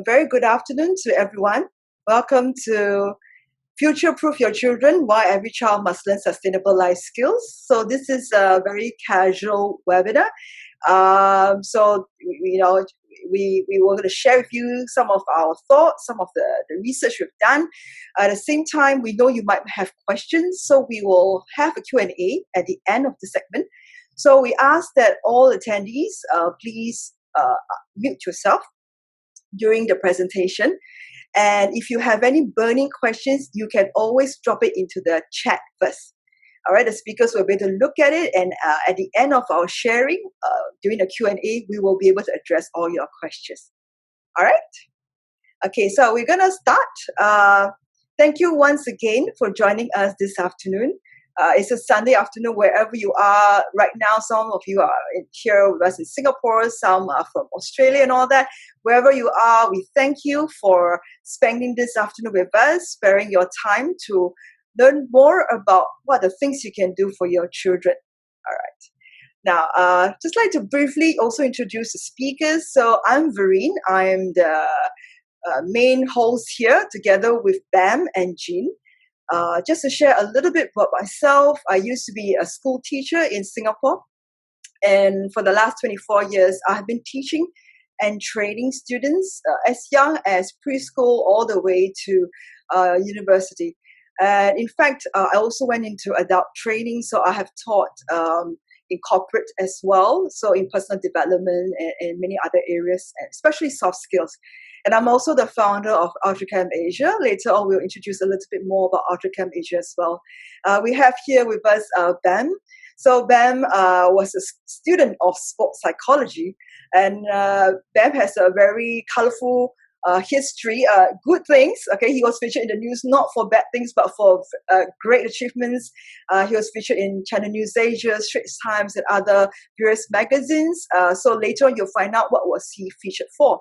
very good afternoon to everyone. Welcome to Future Proof Your Children, Why Every Child Must Learn Sustainable Life Skills. So this is a very casual webinar. We were going to share with you some of our thoughts, some of the research we've done. At the same time, we know you might have questions, so we will have a Q&A at the end of the segment. So we ask that all attendees please mute yourself during the presentation. And if you have any burning questions, you can always drop it into the chat first. All right, the speakers will be able to look at it, and at the end of our sharing, during the Q&A, we will be able to address all your questions. All right? Okay, so we're going to start. Thank you once again for joining us this afternoon. It's a Sunday afternoon wherever you are right now. Some of you are here with us in Singapore, some are from Australia and all that. Wherever you are, we thank you for spending this afternoon with us, sparing your time to learn more about what the things you can do for your children. All right. Now, just like to briefly also introduce the speakers. So I'm Vereen. I'm the main host here together with Bam and Jean. Just to share a little bit about myself, I used to be a school teacher in Singapore. And for the last 24 years, I have been teaching and training students as young as preschool all the way to university. And in fact, I also went into adult training, so I have taught in corporate as well, so in personal development and many other areas, especially soft skills. And I'm also the founder of UltraCamp Asia. Later on, we'll introduce a little bit more about UltraCamp Asia as well. We have here with us Bam. So Bam was a student of sports psychology, and Bam has a very colorful history, good things. Okay, he was featured in the news not for bad things, but for great achievements. He was featured in China News Asia, Straits Times, and other various magazines. So later on, you'll find out what was he featured for.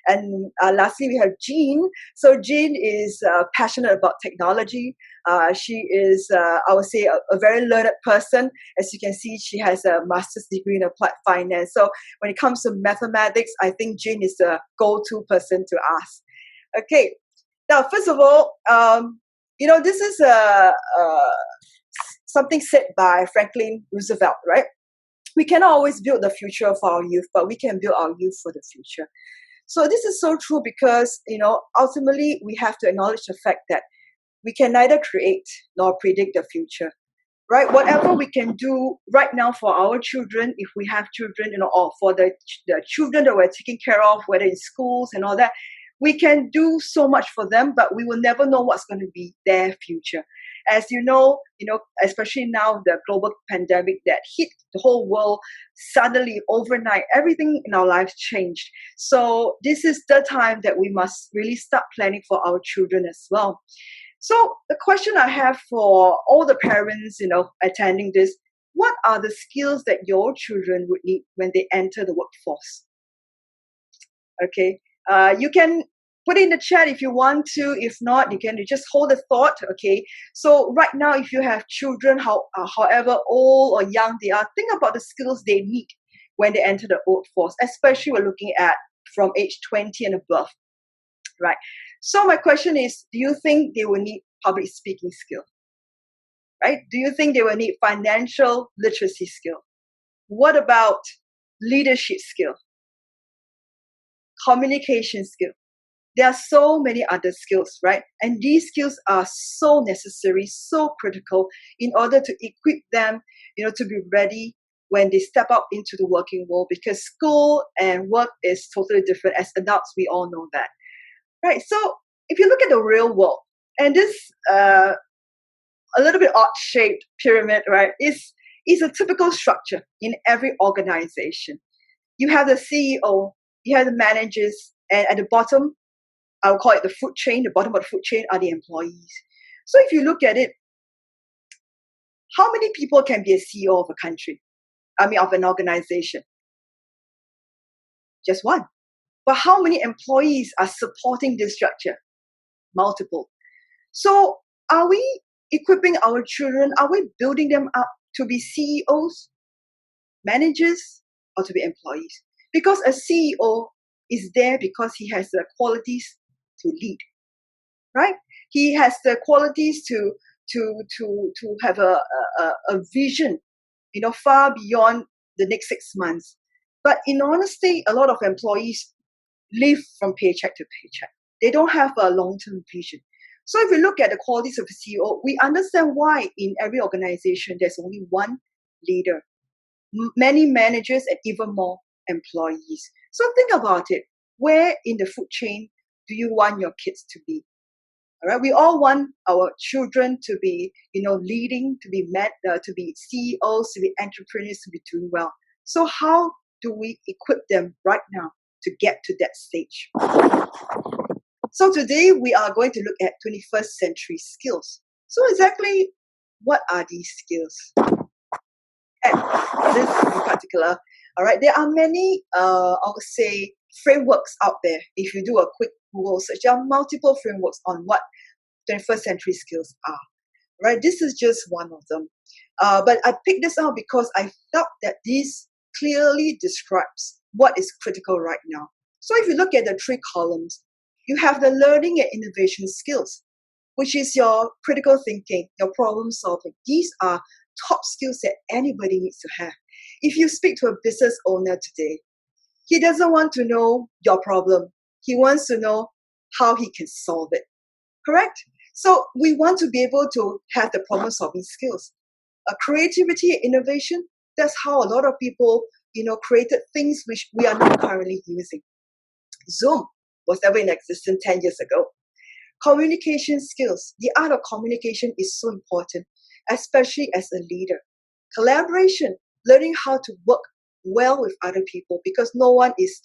And lastly, we have Jean. So Jean is passionate about technology. She is, I would say, a very learned person. As you can see, she has a master's degree in applied finance. So when it comes to mathematics, I think Jean is the go-to person to ask. Okay. Now, first of all, this is something said by Franklin Roosevelt, right? We cannot always build the future of our youth, but we can build our youth for the future. So this is so true because, ultimately we have to acknowledge the fact that we can neither create nor predict the future, right? Whatever we can do right now for our children, if we have children, or for the children that we're taking care of, whether in schools and all that, we can do so much for them, but we will never know what's going to be their future. As you know, especially now the global pandemic that hit the whole world suddenly overnight, everything in our lives changed. So this is the time that we must really start planning for our children as well. So the question I have for all the parents, attending this, what are the skills that your children would need when they enter the workforce? Okay. You can put it in the chat if you want to. If not, you just hold the thought. Okay. So right now, if you have children, however old or young they are, think about the skills they need when they enter the workforce. Especially we're looking at from age 20 and above, right? So my question is, do you think they will need public speaking skill? Right? Do you think they will need financial literacy skill? What about leadership skill? Communication skill? There are so many other skills, right? And these skills are so necessary, so critical in order to equip them, to be ready when they step out into the working world, because school and work is totally different. As adults, we all know that, right? So if you look at the real world, and this a little bit odd-shaped pyramid, right, is a typical structure in every organization. You have the CEO, you have the managers, and at the bottom, I'll call it the food chain. The bottom of the food chain are the employees. So if you look at it, how many people can be a CEO of a country? Of an organization? Just one. But how many employees are supporting this structure? Multiple. So are we equipping our children? Are we building them up to be CEOs, managers, or to be employees? Because a CEO is there because he has the qualities to lead, right? He has the qualities to have a vision, far beyond the next 6 months. But in honesty, a lot of employees live from paycheck to paycheck. They don't have a long-term vision. So if we look at the qualities of a CEO, we understand why in every organization there's only one leader, many managers, and even more employees. So think about it. Where in the food chain do you want your kids to be? All right, we all want our children to be, leading, to be CEOs, to be entrepreneurs, to be doing well. So how do we equip them right now to get to that stage? So today we are going to look at 21st century skills. So exactly what are these skills? And this in particular, all right, there are many, I would say, frameworks out there. If you do a quick Google search, there are multiple frameworks on what 21st century skills are. Right, this is just one of them. But I picked this out because I felt that this clearly describes what is critical right now. So if you look at the 3 columns, you have the learning and innovation skills, which is your critical thinking, your problem solving. These are top skills that anybody needs to have. If you speak to a business owner today, he doesn't want to know your problem. He wants to know how he can solve it. Correct? So we want to be able to have the problem solving skills. Creativity and innovation, that's how a lot of people, created things which we are not currently using. Zoom was never in existence 10 years ago. Communication skills, the art of communication is so important, especially as a leader. Collaboration, learning how to work well with other people, because no one is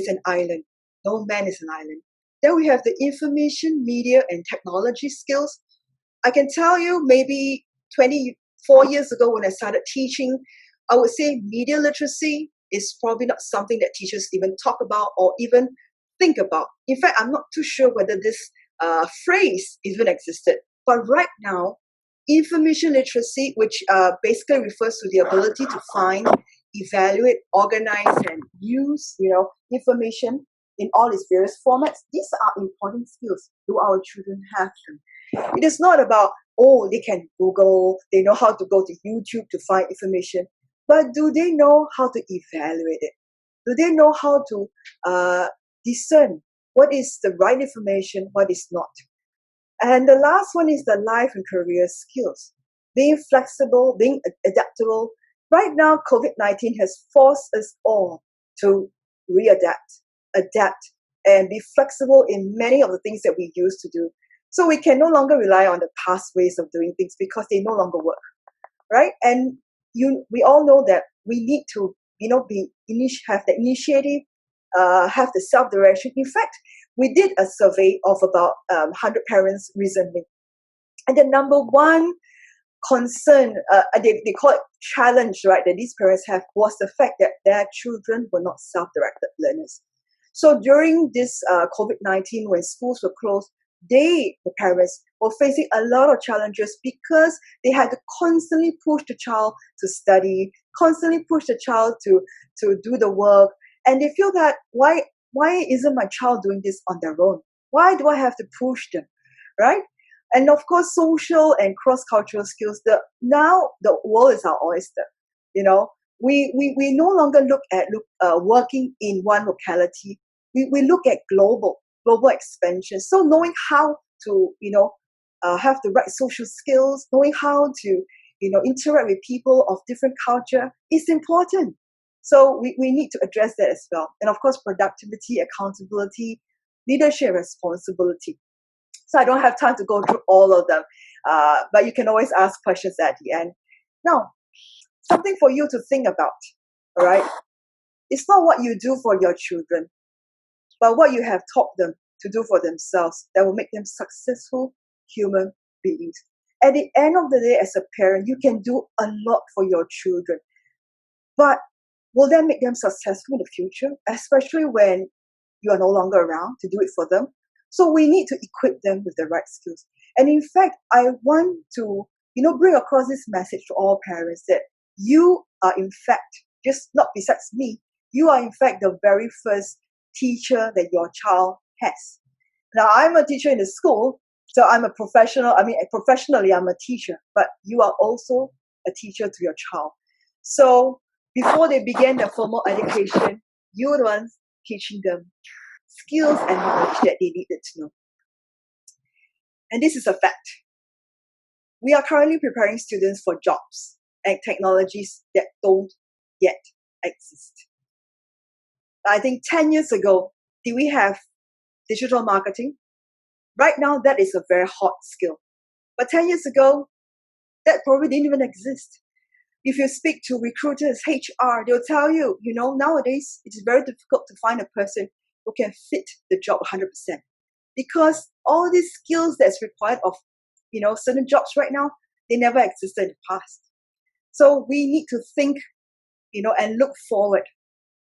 an island. No man is an island. Then we have the information, media, and technology skills. I can tell you maybe 24 years ago when I started teaching, I would say media literacy is probably not something that teachers even talk about or even think about. In fact, I'm not too sure whether this phrase even existed. But right now, information literacy, which basically refers to the ability to find, evaluate, organize, and use, information in all its various formats. These are important skills. Do our children have them? It is not about, they can Google, they know how to go to YouTube to find information, but do they know how to evaluate it? Do they know how to discern what is the right information, what is not? And the last one is the life and career skills. Being flexible, being adaptable. Right now, COVID-19 has forced us all to adapt, and be flexible in many of the things that we used to do. So we can no longer rely on the past ways of doing things because they no longer work, right? And we all know that we need to, have the initiative, have the self-direction. In fact, we did a survey of about 100 parents recently. And the number one concern, they call it challenge, right, that these parents have was the fact that their children were not self-directed learners. So during this COVID-19, when schools were closed, the parents, were facing a lot of challenges because they had to constantly push the child to study, constantly push the child to do the work. And they feel that, why isn't my child doing this on their own? Why do I have to push them, right? And of course, social and cross-cultural skills. Now the world is our oyster. We no longer look at working in one locality. We look at global expansion. So knowing how to have the right social skills, knowing how to interact with people of different culture is important. So we need to address that as well. And of course, productivity, accountability, leadership, responsibility. So I don't have time to go through all of them, but you can always ask questions at the end. Now, something for you to think about, all right? It's not what you do for your children, but what you have taught them to do for themselves that will make them successful human beings. At the end of the day, as a parent, you can do a lot for your children, but will that make them successful in the future, especially when you are no longer around to do it for them? So we need to equip them with the right skills. And in fact, I want to, bring across this message to all parents that you are in fact, just not besides me, you are in fact the very first teacher that your child has. Now, I'm a teacher in the school, so I'm a professional. I mean, professionally, I'm a teacher, but you are also a teacher to your child. So before they begin their formal education, you're the ones teaching them skills and knowledge that they needed to know. And this is a fact. We are currently preparing students for jobs and technologies that don't yet exist. I think 10 years ago, did we have digital marketing? Right now, that is a very hot skill. But 10 years ago, that probably didn't even exist. If you speak to recruiters, HR, they'll tell you, nowadays, it's very difficult to find a person who can fit the job 100%. Because all these skills that's required of, certain jobs right now, they never existed in the past. So we need to think, and look forward,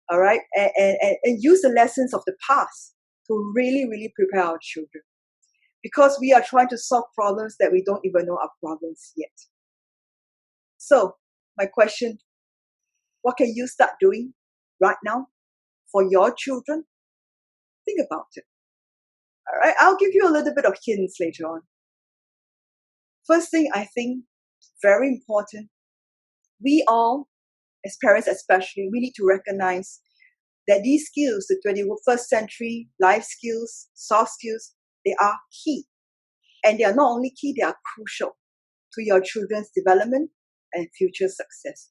all right, and use the lessons of the past to really, really prepare our children. Because we are trying to solve problems that we don't even know are problems yet. So, my question, what can you start doing right now for your children? Think about it. All right, I'll give you a little bit of hints later on. First thing, I think, very important, we all, as parents especially, we need to recognize that these skills, the 21st century life skills, soft skills, they are key. And they are not only key, they are crucial to your children's development and future success.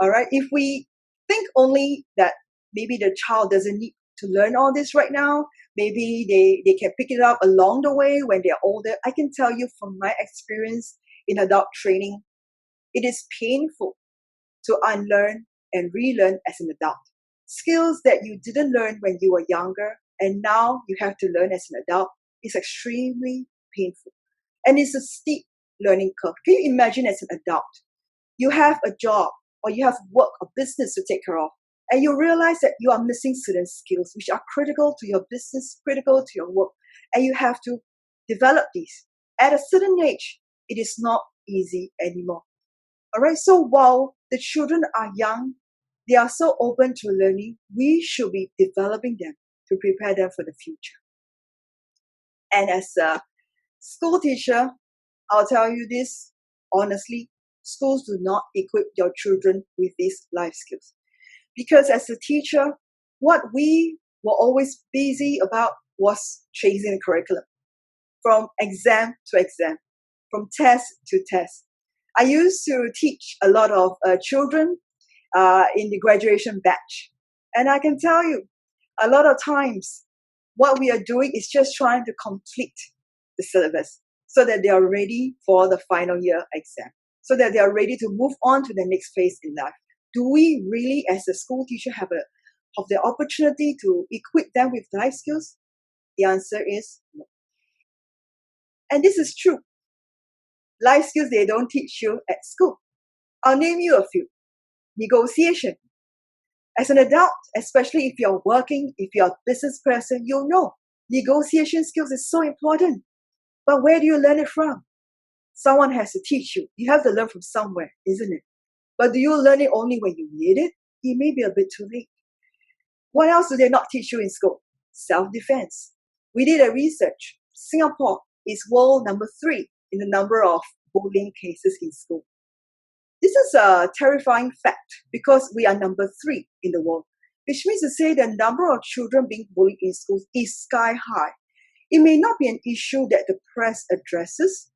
All right, if we think only that maybe the child doesn't need to learn all this right now, maybe they can pick it up along the way when they're older. I can tell you from my experience in adult training, it is painful to unlearn and relearn as an adult. Skills that you didn't learn when you were younger and now you have to learn as an adult is extremely painful. And it's a steep learning curve. Can you imagine as an adult, you have a job or you have work or business to take care of, and you realize that you are missing certain skills which are critical to your business, critical to your work, and you have to develop these. At a certain age, it is not easy anymore. All right, so while the children are young, they are so open to learning, we should be developing them to prepare them for the future. And as a school teacher, I'll tell you this honestly, schools do not equip your children with these life skills. Because as a teacher, what we were always busy about was chasing the curriculum. From exam to exam, from test to test. I used to teach a lot of children in the graduation batch. And I can tell you, a lot of times, what we are doing is just trying to complete the syllabus so that they are ready for the final year exam, so that they are ready to move on to the next phase in life. Do we really, as a school teacher, have the opportunity to equip them with life skills? The answer is no. And this is true. Life skills they don't teach you at school. I'll name you a few. Negotiation. As an adult, especially if you're working, if you're a business person, you'll know negotiation skills is so important. But where do you learn it from? Someone has to teach you. You have to learn from somewhere, isn't it? But do you learn it only when you need it? It may be a bit too late. What else do they not teach you in school? Self-defense. We did a research. Singapore is world number 3 in the number of bullying cases in school. This is a terrifying fact because we are number 3 in the world, which means to say the number of children being bullied in schools is sky high. It may not be an issue that the press addresses,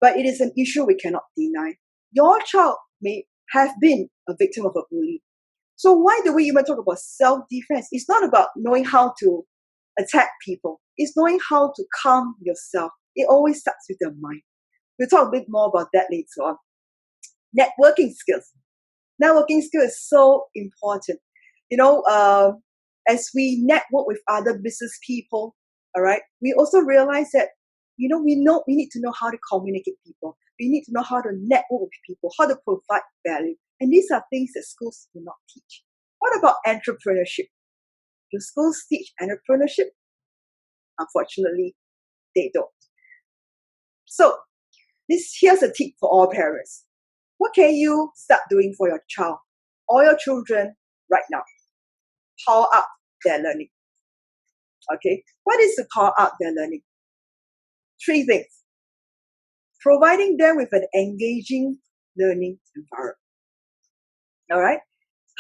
but it is an issue we cannot deny. Your child may have been a victim of a bully. So why do we even talk about self-defense? It's not about knowing how to attack people. It's knowing how to calm yourself. It always starts with the mind. We'll talk a bit more about that later on. Networking skills. Networking skill is so important. As we network with other business people, all right, we also realize that, we need to know how to communicate with people. We need to know how to network with people, how to provide value. And these are things that schools do not teach. What about entrepreneurship? Do schools teach entrepreneurship? Unfortunately, they don't. So, here's a tip for all parents. What can you start doing for your child or your children right now? Power up their learning. Okay, what is to call out their learning? Three things. Providing them with an engaging learning environment. All right,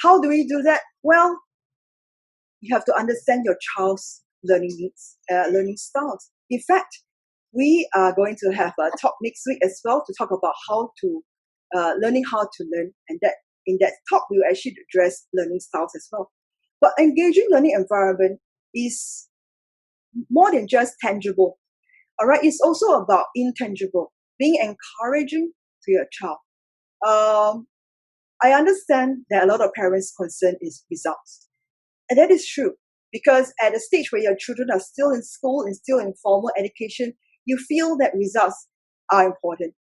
how do we do that? Well, you have to understand your child's learning needs, learning styles. In fact, we are going to have a talk next week as well to talk about how to learning how to learn, and that in that talk we will actually address learning styles as well. But engaging learning environment is more than just tangible. All right, it's also about intangible, being encouraging to your child. I understand that a lot of parents' concern is results, and that is true because at a stage where your children are still in school and still in formal education, you feel that results are important.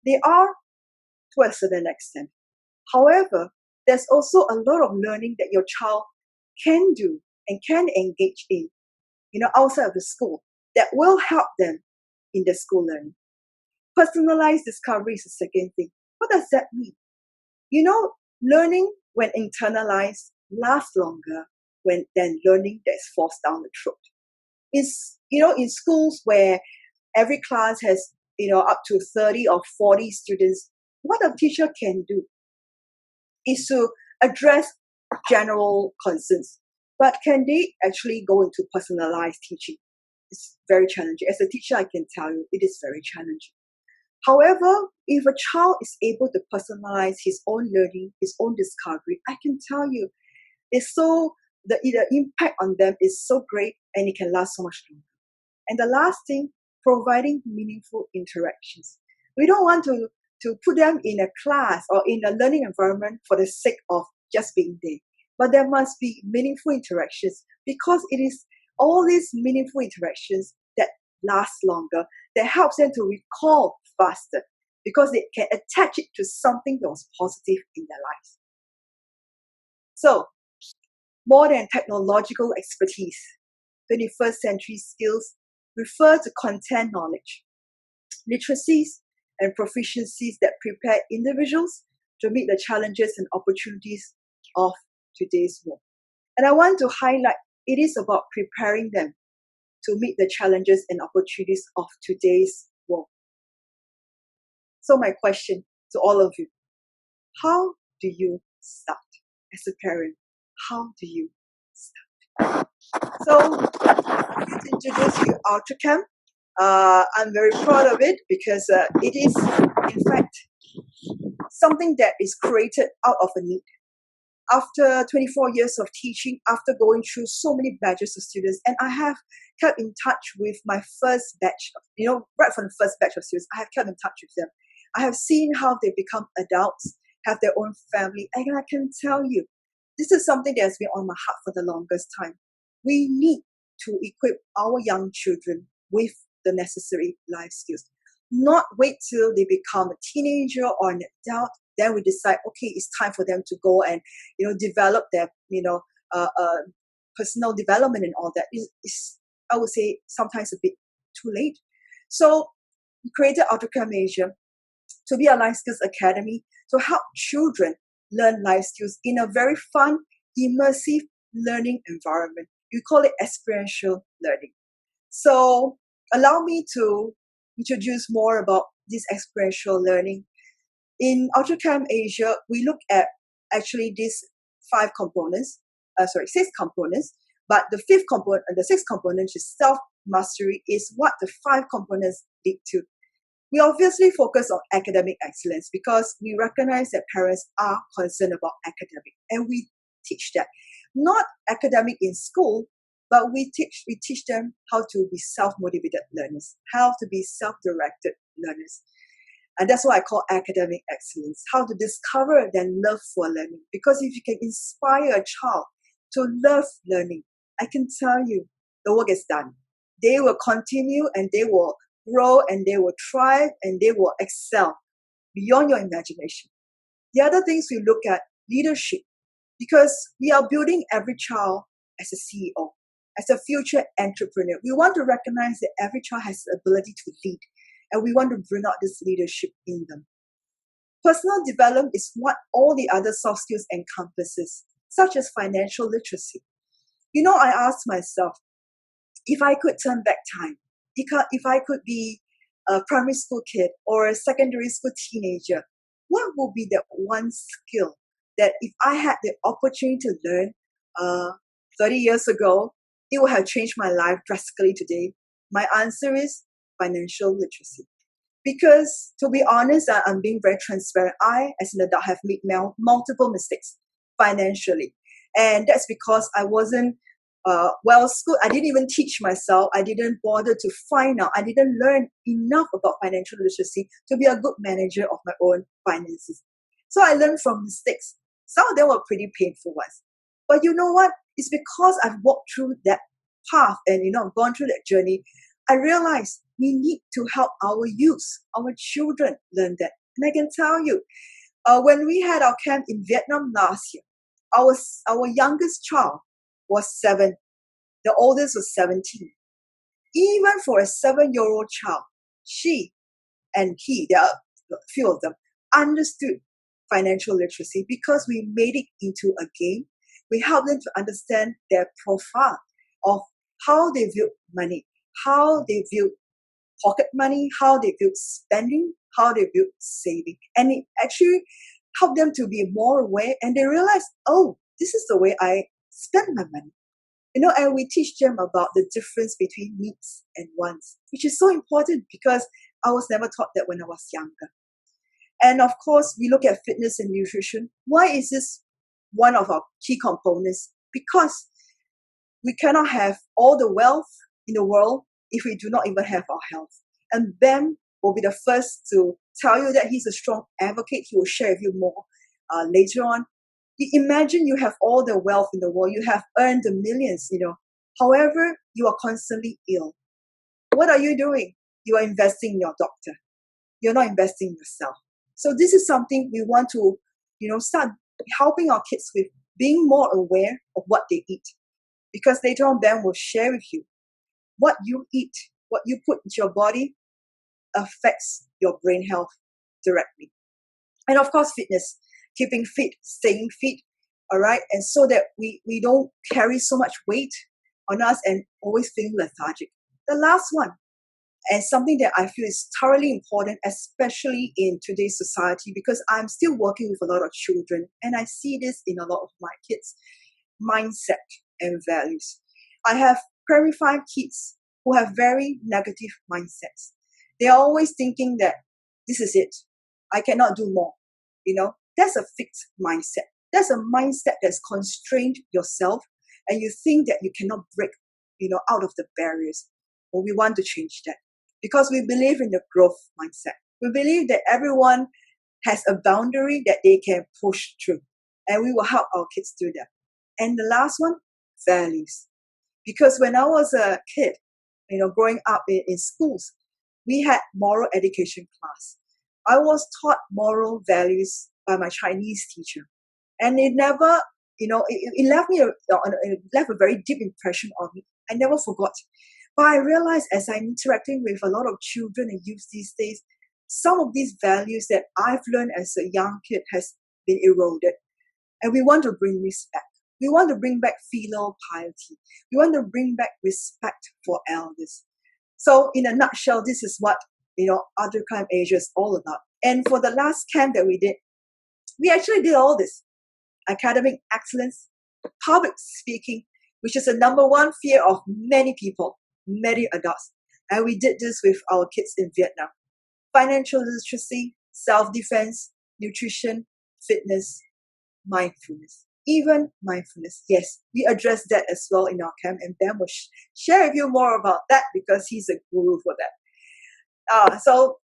They are to a certain extent. However, there's also a lot of learning that your child can do and can engage in, outside of the school that will help them in the school learning. Personalized discovery is the second thing. What does that mean? Learning when internalized lasts longer than learning that's forced down the throat. It's, in schools where every class has, up to 30 or 40 students, what a teacher can do is to address general concerns. But can they actually go into personalized teaching? It's very challenging. As a teacher, I can tell you, it is very challenging. However, if a child is able to personalize his own learning, his own discovery, I can tell you, the impact on them is so great and it can last so much longer. And the last thing, providing meaningful interactions. We don't want to put them in a class or in a learning environment for the sake of just being there. But there must be meaningful interactions because it is all these meaningful interactions that last longer, that helps them to recall faster because they can attach it to something that was positive in their lives. So, more than technological expertise, 21st century skills refer to content knowledge, literacies, and proficiencies that prepare individuals to meet the challenges and opportunities of today's world. And I want to highlight, it is about preparing them to meet the challenges and opportunities of today's world. So my question to all of you, how do you start as a parent? How do you start? So I'm going to introduce you UltraCamp. I'm very proud of it because it is, in fact, something that is created out of a need. After 24 years of teaching, after going through so many batches of students, and I have kept in touch with my first batch, right from the first batch of students, I have kept in touch with them. I have seen how they become adults, have their own family, and I can tell you, this is something that has been on my heart for the longest time. We need to equip our young children with the necessary life skills. Not wait till they become a teenager or an adult, then we decide, okay, it's time for them to go and, develop their, personal development and all that. Is I would say, sometimes a bit too late. So we created UltraCamp Asia to be a life skills academy to help children learn life skills in a very fun, immersive learning environment. We call it experiential learning. So allow me to introduce more about this experiential learning. In UltraCamp Asia, we look at actually these 6 components, but the sixth component, which is self-mastery, is what the 5 components lead to. We obviously focus on academic excellence because we recognize that parents are concerned about academic, and we teach that. Not academic in school, but we teach them how to be self-motivated learners, how to be self-directed learners. And that's what I call academic excellence, how to discover their love for learning. Because if you can inspire a child to love learning, I can tell you, the work is done. They will continue and they will grow and they will thrive and they will excel beyond your imagination. The other things we look at, leadership, because we are building every child as a CEO, as a future entrepreneur. We want to recognize that every child has the ability to lead, and we want to bring out this leadership in them. Personal development is what all the other soft skills encompasses, such as financial literacy. I asked myself, if I could turn back time, if I could be a primary school kid or a secondary school teenager, what would be that one skill that if I had the opportunity to learn uh, 30 years ago, it would have changed my life drastically today? My answer is financial literacy. Because to be honest, I'm being very transparent. I, as an adult, have made multiple mistakes financially. And that's because I wasn't school. I didn't even teach myself. I didn't bother to find out. I didn't learn enough about financial literacy to be a good manager of my own finances. So I learned from mistakes. Some of them were pretty painful ones. But you know what? It's because I've walked through that path and, gone through that journey. I realized we need to help our youth, our children learn that. And I can tell you, when we had our camp in Vietnam last year, our youngest child was 7. The oldest was 17. Even for a 7-year-old child, she and he, there are a few of them, understood financial literacy because we made it into a game. We helped them to understand their profile of how they view money, how they view pocket money, how they view spending, how they view saving. And it actually helped them to be more aware, and they realize, oh, this is the way I spend my money. And we teach them about the difference between needs and wants, which is so important because I was never taught that when I was younger. And of course, we look at fitness and nutrition. Why is this one of our key components? Because we cannot have all the wealth in the world if we do not even have our health. And Ben will be the first to tell you that he's a strong advocate. He will share with you more later on. Imagine you have all the wealth in the world. You have earned the millions, However, you are constantly ill. What are you doing? You are investing in your doctor. You're not investing in yourself. So this is something we want to, start helping our kids with, being more aware of what they eat. Because later on, Ben will share with you what you eat, what you put into your body affects your brain health directly. And of course, fitness, keeping fit, staying fit, all right? And so that we don't carry so much weight on us and always feeling lethargic. The last one, and something that I feel is thoroughly important, especially in today's society, because I'm still working with a lot of children, and I see this in a lot of my kids, mindset and values. I have primary 5 kids who have very negative mindsets. They are always thinking that this is it. I cannot do more. That's a fixed mindset. That's a mindset that's constrained yourself, and you think that you cannot break, out of the barriers. Well, we want to change that because we believe in the growth mindset. We believe that everyone has a boundary that they can push through, and we will help our kids do that. And the last one, values. Because when I was a kid, growing up in schools, we had moral education class. I was taught moral values by my Chinese teacher. And it never, it left a very deep impression on me. I never forgot. But I realized as I'm interacting with a lot of children and youth these days, some of these values that I've learned as a young kid has been eroded. And we want to bring this back. We want to bring back filial piety. We want to bring back respect for elders. So in a nutshell, this is what, UltraCamp Asia is all about. And for the last camp that we did, we actually did all this. Academic excellence, public speaking, which is the number one fear of many people, many adults. And we did this with our kids in Vietnam. Financial literacy, self-defense, nutrition, fitness, mindfulness. Even mindfulness. Yes, we address that as well in our camp, and Ben will share with you more about that because he's a guru for that. So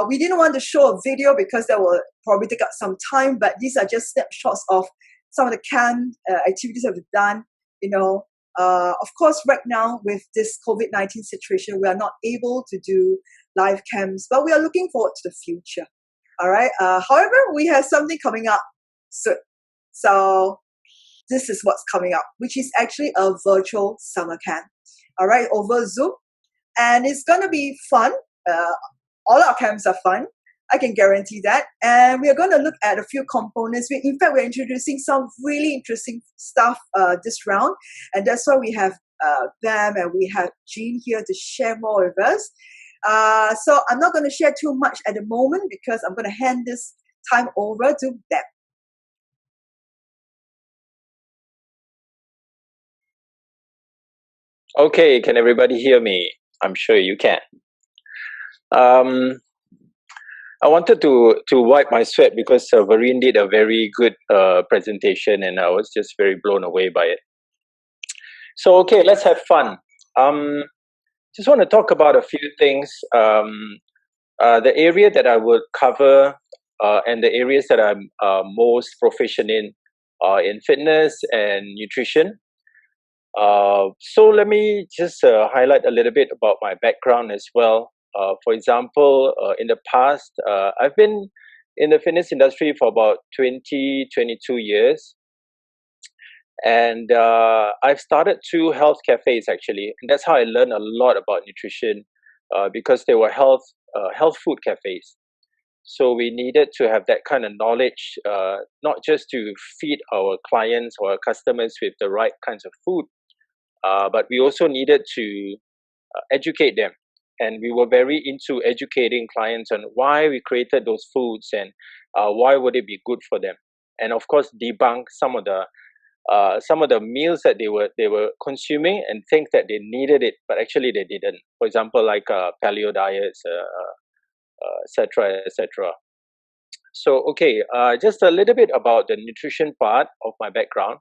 we didn't want to show a video because that will probably take up some time, but these are just snapshots of some of the camp activities that we've done. Of course, right now with this COVID-19 situation, we are not able to do live camps, but we are looking forward to the future. All right. However, we have something coming up soon. So this is what's coming up, which is actually a virtual summer camp. All right, over Zoom. And it's going to be fun. All our camps are fun. I can guarantee that. And we are going to look at a few components. In fact, we're introducing some really interesting stuff this round. And that's why we have them and we have Jean here to share more with us. So I'm not going to share too much at the moment because I'm going to hand this time over to them. Okay, can everybody hear me? I'm sure you can. I wanted to wipe my sweat because Varun did a very good presentation and I was just very blown away by it. So, okay, let's have fun. Just want to talk about a few things. The area that I would cover and the areas that I'm most proficient in fitness and nutrition. So let me just highlight a little bit about my background as well. For example, in the past, I've been in the fitness industry for about 22 years. And I've started 2 health cafes actually. And that's how I learned a lot about nutrition because they were health food cafes. So we needed to have that kind of knowledge, not just to feed our clients or our customers with the right kinds of food, but we also needed to educate them. And we were very into educating clients on why we created those foods and why would it be good for them. And of course, debunk some of the meals that they were consuming and think that they needed it, but actually they didn't. For example, like paleo diets, etc., etc. So, okay, just a little bit about the nutrition part of my background.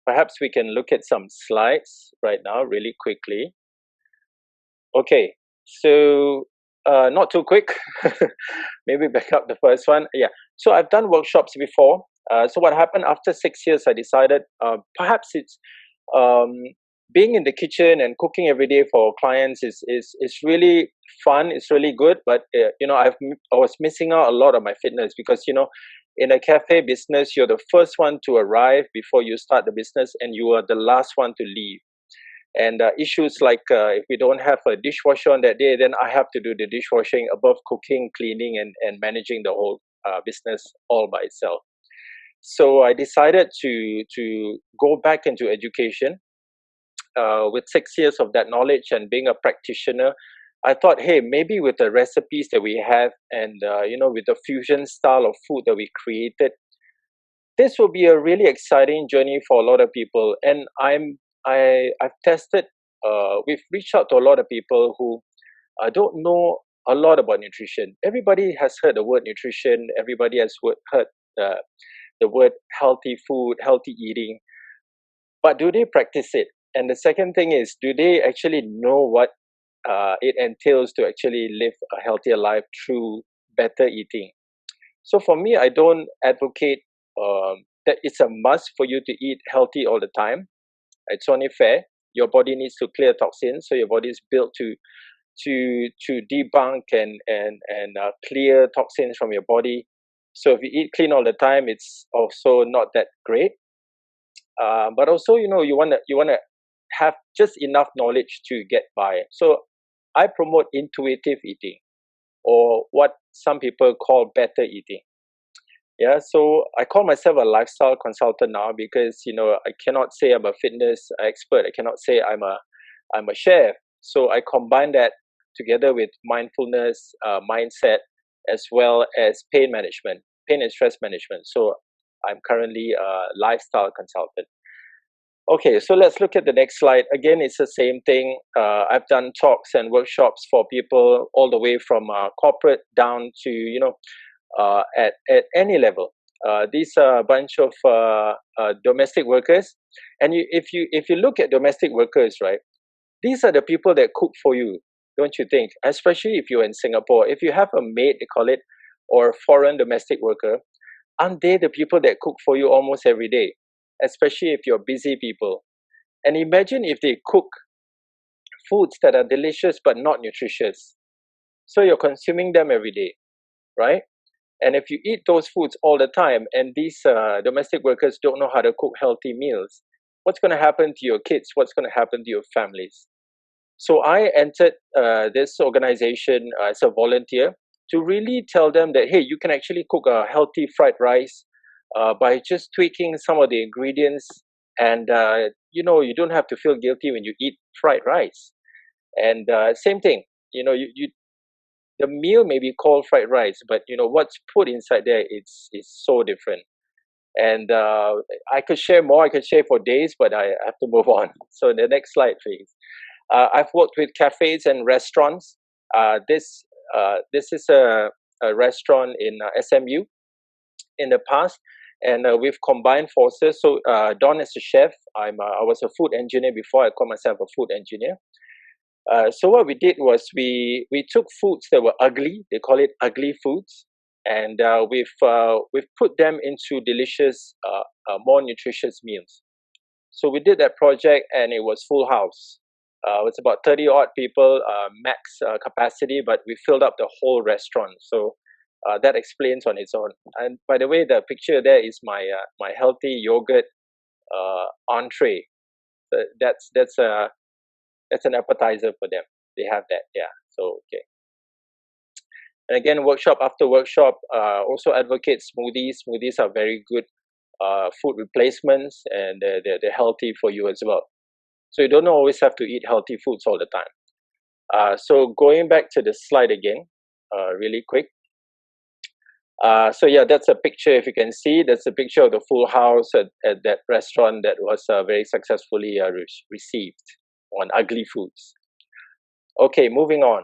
Perhaps we can look at some slides right now really quickly. Okay, so not too quick. Maybe back up the first one. Yeah, so I've done workshops before. So what happened after 6 years, I decided perhaps it's being in the kitchen and cooking every day for clients is really fun. It's really good, but I was missing out a lot of my fitness because in a cafe business, you're the first one to arrive before you start the business, and you are the last one to leave. And issues like if we don't have a dishwasher on that day, then I have to do the dishwashing above cooking, cleaning, and managing the whole business all by itself. So I decided to go back into education. With 6 years of that knowledge and being a practitioner, I thought, hey, maybe with the recipes that we have and with the fusion style of food that we created, this will be a really exciting journey for a lot of people. And I've tested. We've reached out to a lot of people who don't know a lot about nutrition. Everybody has heard the word nutrition. Everybody has heard the word healthy food, healthy eating. But do they practice it? And the second thing is, do they actually know what it entails to actually live a healthier life through better eating? So for me, I don't advocate that it's a must for you to eat healthy all the time. It's only fair. Your body needs to clear toxins, so your body is built to debunk and clear toxins from your body. So if you eat clean all the time, it's also not that great. But also, you wanna have just enough knowledge to get by. So I promote intuitive eating, or what some people call better eating. Yeah, so I call myself a lifestyle consultant now because I cannot say I'm a fitness expert. I cannot say I'm a chef. So I combine that together with mindfulness, mindset, as well as pain and stress management. So I'm currently a lifestyle consultant. Okay, so let's look at the next slide. Again, it's the same thing. I've done talks and workshops for people all the way from corporate down to at any level. These are a bunch of domestic workers, and if you look at domestic workers, right, these are the people that cook for you, don't you think? Especially if you're in Singapore, if you have a maid, they call it, or a foreign domestic worker, aren't they the people that cook for you almost every day? Especially if you're busy people. And imagine if they cook foods that are delicious but not nutritious. So you're consuming them every day, right? And if you eat those foods all the time and these domestic workers don't know how to cook healthy meals, what's going to happen to your kids? What's going to happen to your families? So I entered this organization as a volunteer. to really tell them that, hey, you can actually cook a healthy fried rice by just tweaking some of the ingredients, and you don't have to feel guilty when you eat fried rice. And same thing, you the meal may be called fried rice, but what's put inside there, it's so different. And I could share more, I could share for days, but I have to move on. So the next slide, please. I've worked with cafes and restaurants. This is a restaurant in SMU in the past, and we've combined forces. So Don is a chef. I was a food engineer before I called myself a food engineer. So what we did was we took foods that were ugly. They call it ugly foods, and we've put them into delicious, more nutritious meals. So we did that project, and it was full house. It was about 30 odd people, max capacity, but we filled up the whole restaurant. So that explains on its own. And by the way, the picture there is my healthy yogurt entree. That's an appetizer for them. They have that, yeah. So okay. And again, workshop after workshop, also advocate smoothies. Smoothies are very good food replacements, and they're healthy for you as well. So you don't always have to eat healthy foods all the time. So going back to the slide again, really quick. So yeah, that's a picture. If you can see, that's a picture of the full house at that restaurant that was very successfully received on ugly foods. Okay, moving on.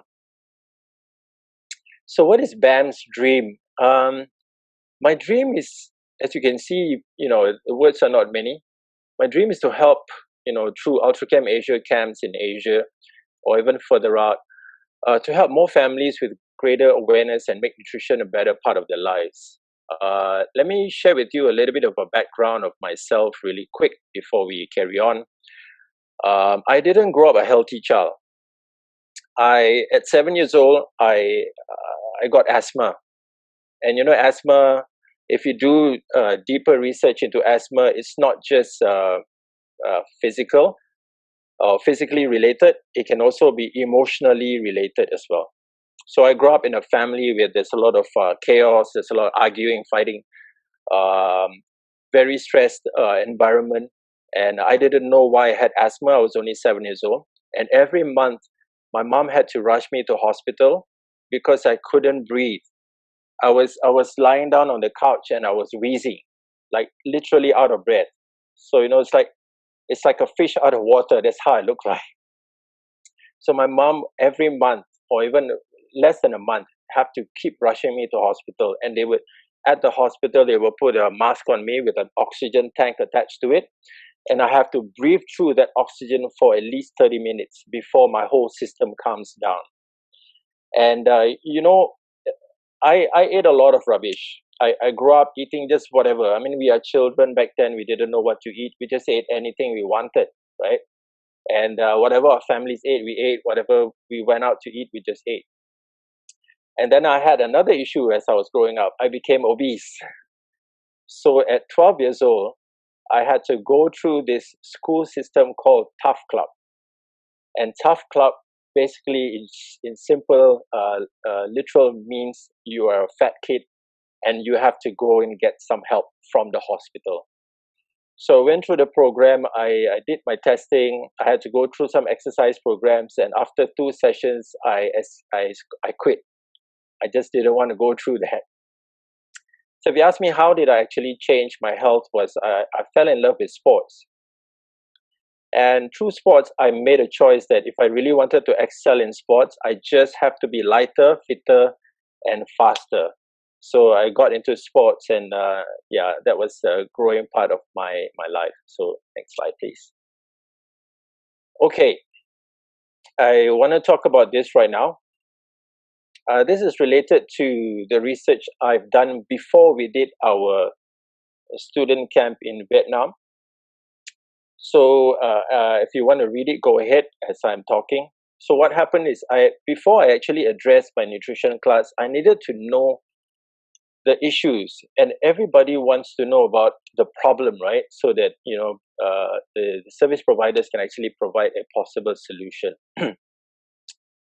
So what is BAM's dream? My dream is, as you can see, the words are not many. My dream is to help, through UltraCamp Asia camps in Asia, or even further out, to help more families with greater awareness and make nutrition a better part of their lives. Let me share with you a little bit of a background of myself really quick before we carry on. I didn't grow up a healthy child. At 7 years old, I got asthma. And asthma, if you do deeper research into asthma, it's not just physical or physically related. It can also be emotionally related as well. So I grew up in a family where there's a lot of chaos, there's a lot of arguing, fighting, very stressed environment. And I didn't know why I had asthma. I was only 7 years old. And every month, my mom had to rush me to hospital because I couldn't breathe. I was lying down on the couch and I was wheezing, like literally out of breath. So it's like a fish out of water. That's how I look like. So my mom every month, or even less than a month, have to keep rushing me to hospital. And at the hospital, they will put a mask on me with an oxygen tank attached to it. And I have to breathe through that oxygen for at least 30 minutes before my whole system calms down. And, I ate a lot of rubbish. I grew up eating just whatever. I mean, we are children back then. We didn't know what to eat. We just ate anything we wanted, right? And whatever our families ate, we ate. Whatever we went out to eat, we just ate. And then I had another issue as I was growing up. I became obese. So at 12 years old, I had to go through this school system called Tough Club. And Tough Club basically, in simple, literal means you are a fat kid and you have to go and get some help from the hospital. So I went through the program. I did my testing. I had to go through some exercise programs, and after 2 sessions, I quit. I just didn't want to go through that. So if you ask me how did I actually change my health, was I fell in love with sports. And through sports, I made a choice that if I really wanted to excel in sports, I just have to be lighter, fitter, and faster. So I got into sports, and that was a growing part of my life. So next slide, please. Okay, I want to talk about this right now. This is related to the research I've done before we did our student camp in Vietnam. So if you want to read it, go ahead as I'm talking. So what happened is, before I actually addressed my nutrition class, I needed to know the issues, and everybody wants to know about the problem, right? So that the service providers can actually provide a possible solution.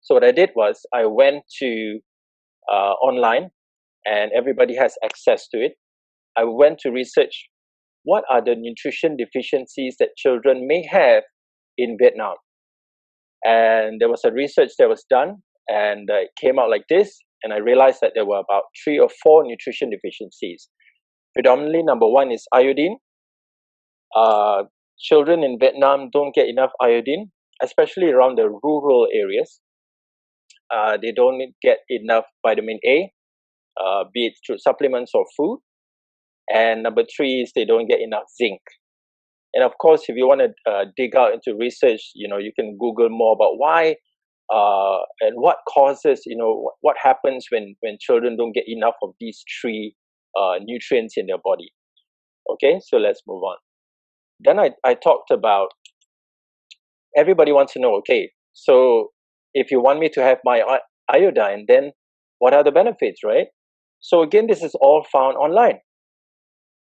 So what I did was I went to online, and everybody has access to it. I went to research what are the nutrition deficiencies that children may have in Vietnam. And there was a research that was done, and it came out like this. And I realized that there were about 3 or 4 nutrition deficiencies. Predominantly, number one is iodine. Children in Vietnam don't get enough iodine, especially around the rural areas. They don't get enough vitamin A, be it through supplements or food. And number 3 is they don't get enough zinc. And of course, if you want to dig out into research, you can Google more about why and what causes, what happens when children don't get enough of these 3 nutrients in their body. Okay, so let's move on. Then I talked about, everybody wants to know, okay, so if you want me to have my iodine, then what are the benefits, right? So again, this is all found online,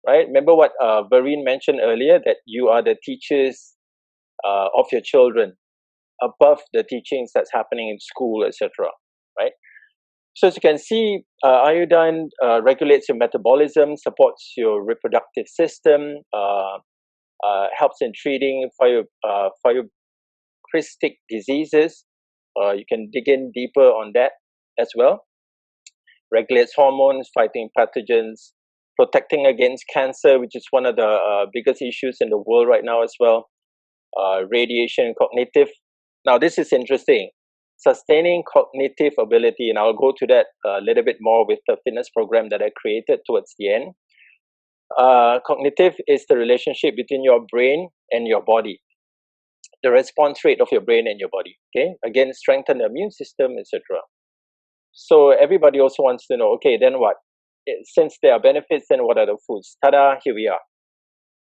right? Remember what Vareen mentioned earlier, that you are the teachers of your children above the teachings that's happening in school, etc., right? So as you can see, iodine regulates your metabolism, supports your reproductive system, helps in treating fibrocystic diseases. You can dig in deeper on that as well. Regulates hormones, fighting pathogens, protecting against cancer, which is one of the biggest issues in the world right now as well. Radiation, cognitive. Now, this is interesting. Sustaining cognitive ability, and I'll go to that a little bit more with the fitness program that I created towards the end. Cognitive is the relationship between your brain and your body, the response rate of your brain and your body. Okay, again, strengthen the immune system, etc. So everybody also wants to know, okay, then what? Since there are benefits, then what are the foods? Ta-da, here we are.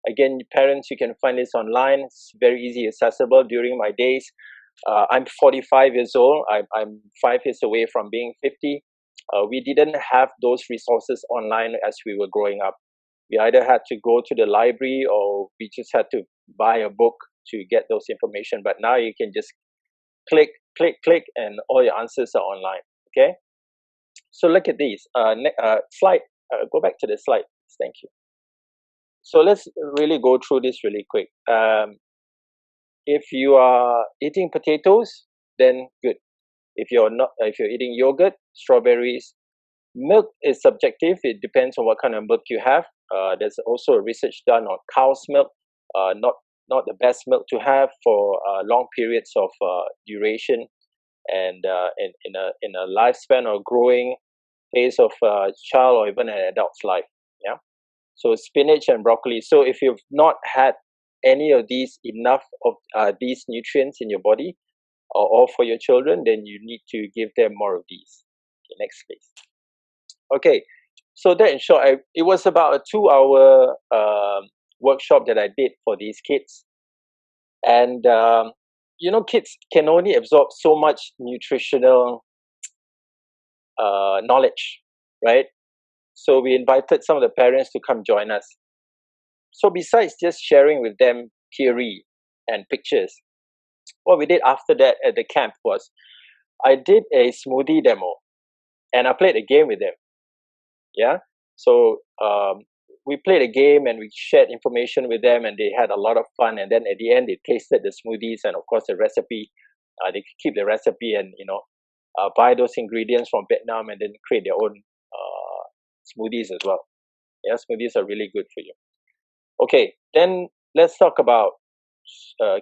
Again, parents, you can find this online. It's very easy, accessible. During my days, I'm 45 years old. I'm 5 years away from being 50. We didn't have those resources online as we were growing up. We either had to go to the library or we just had to buy a book to get those information. But now you can just click, and all your answers are online. Okay. So look at these. Slide. Go back to the slide. Thank you. So let's really go through this really quick. If you are eating potatoes, then good. If you're not, if you're eating yogurt, strawberries, milk is subjective. It depends on what kind of milk you have. There's also research done on cow's milk. Not the best milk to have for long periods of duration and in a lifespan or growing phase of a child or even an adult's life. Yeah. So spinach and broccoli. So if you've not had any of these, enough of these nutrients in your body or for your children, then you need to give them more of these. Okay, next please. Okay, so that in short, it was about a 2-hour workshop that I did for these kids. And, kids can only absorb so much nutritional knowledge, right? So we invited some of the parents to come join us. So besides just sharing with them theory and pictures, what we did after that at the camp was I did a smoothie demo and I played a game with them. Yeah. So we played a game and we shared information with them and they had a lot of fun. And then at the end, they tasted the smoothies and of course the recipe. They keep the recipe and, buy those ingredients from Vietnam and then create their own smoothies as well. Yeah, smoothies are really good for you. Okay, then let's talk about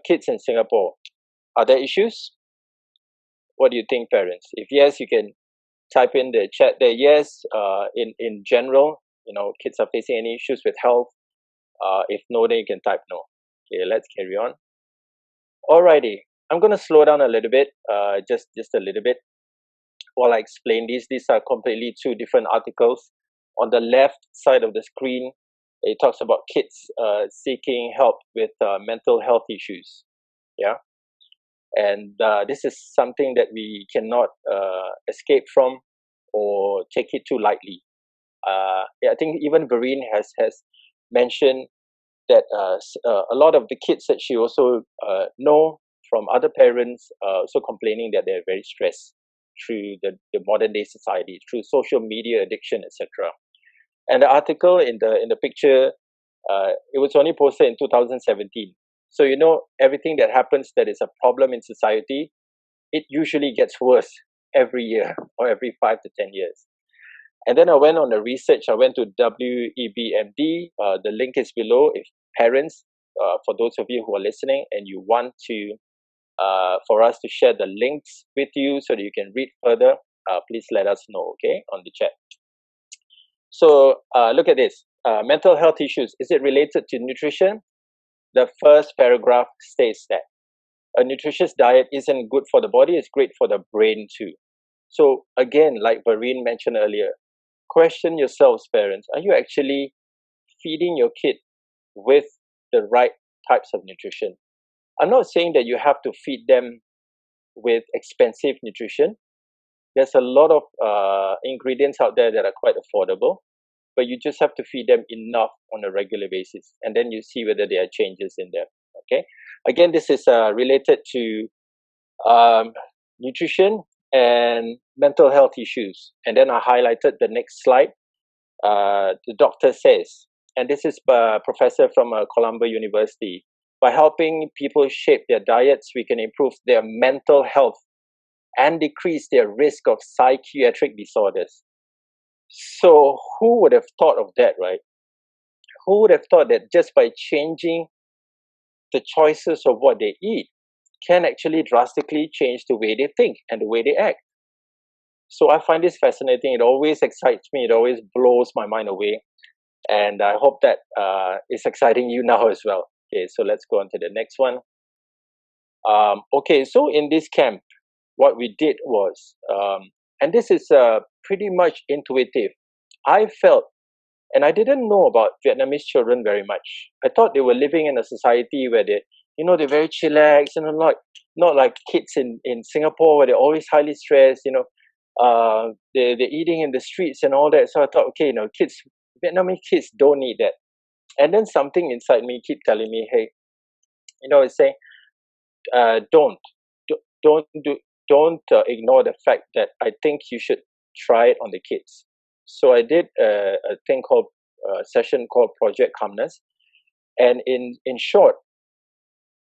kids in Singapore. Are there issues? What do you think, parents? If yes, you can type in the chat there. Yes, in general, kids are facing any issues with health. If no, then you can type no. Okay, let's carry on. Alrighty, I'm going to slow down a little bit, just a little bit, while I explain these. These are completely 2 different articles. On the left side of the screen, it talks about kids seeking help with mental health issues. Yeah. And this is something that we cannot escape from or take it too lightly. I think even Vareen has mentioned that a lot of the kids that she also know from other parents also complaining that they're very stressed. through the modern day society, through social media addiction, etc. And the article in the picture, it was only posted in 2017. So everything that happens that is a problem in society, it usually gets worse every year or every 5 to 10 years. And then I went on the research. I went to WEBMD. The link is below. If parents, for those of you who are listening, and you want to, for us to share the links with you so that you can read further, please let us know, okay, on the chat. So look at this. Mental health issues. Is it related to nutrition? The first paragraph states that a nutritious diet isn't good for the body, it's great for the brain too. So again, like Vareen mentioned earlier, question yourselves, parents, are you actually feeding your kid with the right types of nutrition? I'm not saying that you have to feed them with expensive nutrition. There's a lot of ingredients out there that are quite affordable, but you just have to feed them enough on a regular basis, and then you see whether there are changes in them. Okay. Again, this is related to nutrition and mental health issues. And then I highlighted the next slide. The doctor says, and this is a professor from Columbia University, by helping people shape their diets, we can improve their mental health and decrease their risk of psychiatric disorders. So who would have thought of that, right? Who would have thought that just by changing the choices of what they eat can actually drastically change the way they think and the way they act? So I find this fascinating. It always excites me. It always blows my mind away. And I hope that is exciting you now as well. Okay, so let's go on to the next one. Okay, so in this camp, what we did was, and this is pretty much intuitive. I felt, and I didn't know about Vietnamese children very much. I thought they were living in a society where they're very chillax, not like kids in Singapore where they're always highly stressed, they're eating in the streets and all that. So I thought, okay, Vietnamese kids don't need that. And then something inside me keep telling me, hey, it's saying, don't ignore the fact that I think you should try it on the kids. So I did a session called Project Calmness, and in short,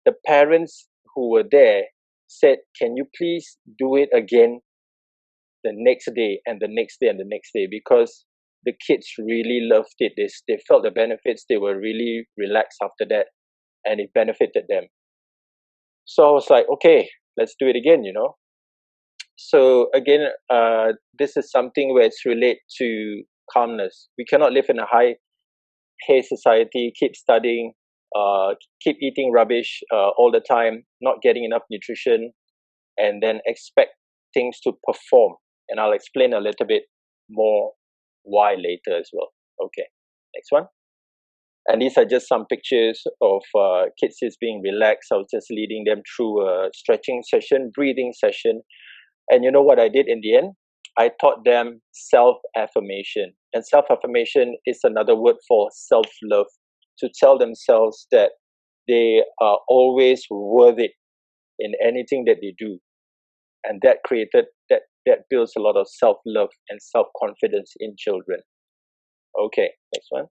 the parents who were there said, "Can you please do it again the next day and the next day and the next day?" Because the kids really loved it. They felt the benefits. They were really relaxed after that, and it benefited them. So I was like, okay, let's do it again, So again, this is something where it's related to calmness. We cannot live in a high-paced society, keep studying, keep eating rubbish all the time, not getting enough nutrition, and then expect things to perform. And I'll explain a little bit more why later as well. Okay, next one. And these are just some pictures of kids just being relaxed. I was just leading them through a stretching session, breathing session. And you know what I did in the end? I taught them self-affirmation. And self-affirmation is another word for self-love, to tell themselves that they are always worth it in anything that they do. And that builds a lot of self-love and self-confidence in children. Okay, next one.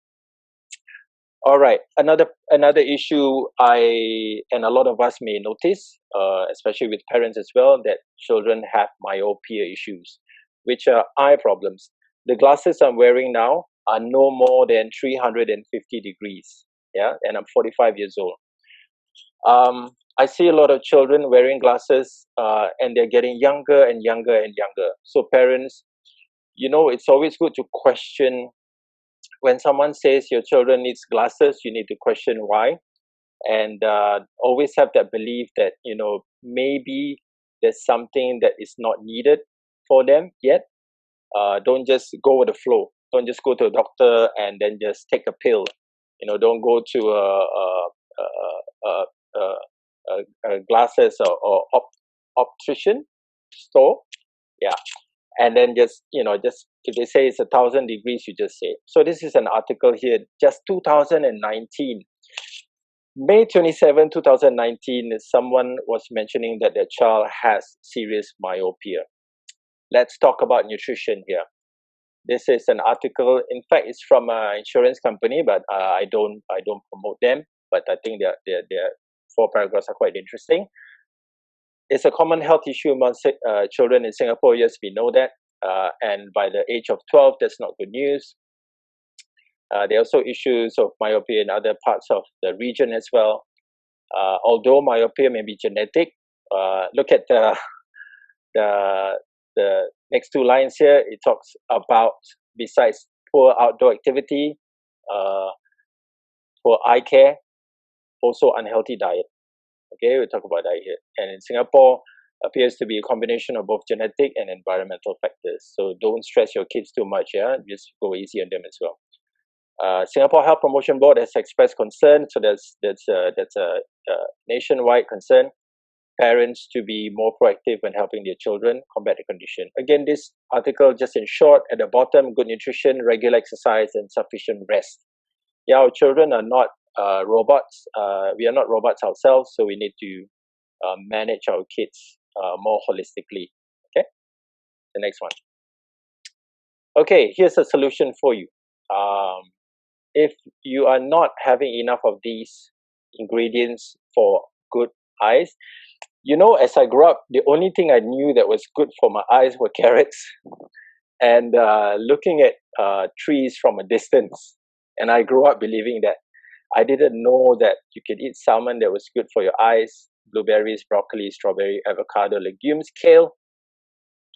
All right, another issue and a lot of us may notice, especially with parents as well, that children have myopia issues, which are eye problems. The glasses I'm wearing now are no more than 350 degrees, yeah, and I'm 45 years old. I see a lot of children wearing glasses, and they're getting younger and younger and younger. So parents, it's always good to question. When someone says your children needs glasses, you need to question why, and always have that belief that maybe there's something that is not needed for them yet. Don't just go with the flow. Don't just go to a doctor and then just take a pill. Don't go to a glasses or optician store. Yeah. And then just if they say it's 1,000 degrees, you just say. So this is an article here, just 2019. May 27, 2019, someone was mentioning that their child has serious myopia. let's talk about nutrition here. This is an article. In fact, it's from an insurance company, but I don't promote them. But I think their 4 paragraphs are quite interesting. It's a common health issue among children in Singapore. Yes, we know that. And by the age of 12, that's not good news. There are also issues of myopia in other parts of the region as well. Although myopia may be genetic, look at the next 2 lines here. It talks about, besides poor outdoor activity, poor eye care, also unhealthy diet. Okay, we'll talk about that here. And in Singapore, appears to be a combination of both genetic and environmental factors. So don't stress your kids too much. Yeah, just go easy on them as well. Singapore Health Promotion Board has expressed concern. So that's a nationwide concern. Parents to be more proactive when helping their children combat the condition. Again, this article, just in short, at the bottom, good nutrition, regular exercise, and sufficient rest. Yeah, our children are not robots. We are not robots ourselves, so we need to manage our kids more holistically. Okay, the next one. Okay, here's a solution for you. If you are not having enough of these ingredients for good eyes, you know, as I grew up, the only thing I knew that was good for my eyes were carrots and looking at trees from a distance. And I grew up believing that. I didn't know that you could eat salmon that was good for your eyes, blueberries, broccoli, strawberry, avocado, legumes, kale.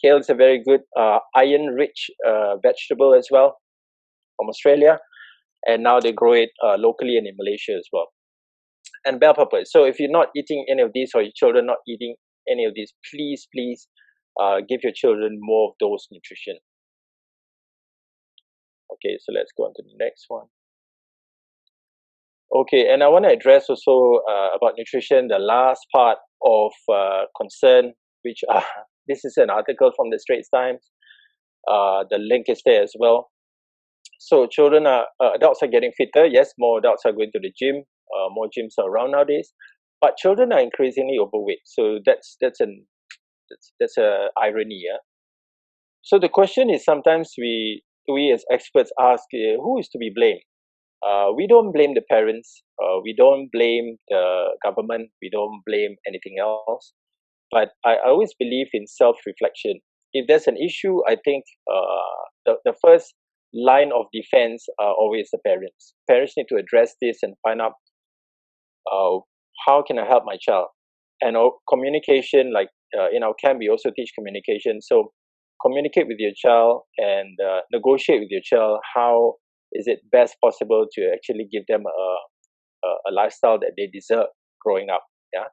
Kale is a very good iron-rich vegetable as well from Australia. And now they grow it locally and in Malaysia as well. And bell peppers. So if you're not eating any of these, or your children not eating any of these, please give your children more of those nutrition. Okay, so let's go on to the next one. Okay, and I want to address also about nutrition, the last part of concern, which this is an article from the Straits Times. The link is there as well. So adults are getting fitter. Yes, more adults are going to the gym. More gyms are around nowadays, but children are increasingly overweight. So that's a irony. Yeah. So the question is, sometimes we as experts ask, who is to be blamed? We don't blame the parents. We don't blame the government. We don't blame anything else. But I always believe in self-reflection. If there's an issue, I think the first line of defense are always the parents. Parents need to address this and find out how can I help my child? And communication, like in our camp, we also teach communication. So communicate with your child and negotiate with your child. How is it best possible to actually give them a lifestyle that they deserve growing up? Yeah.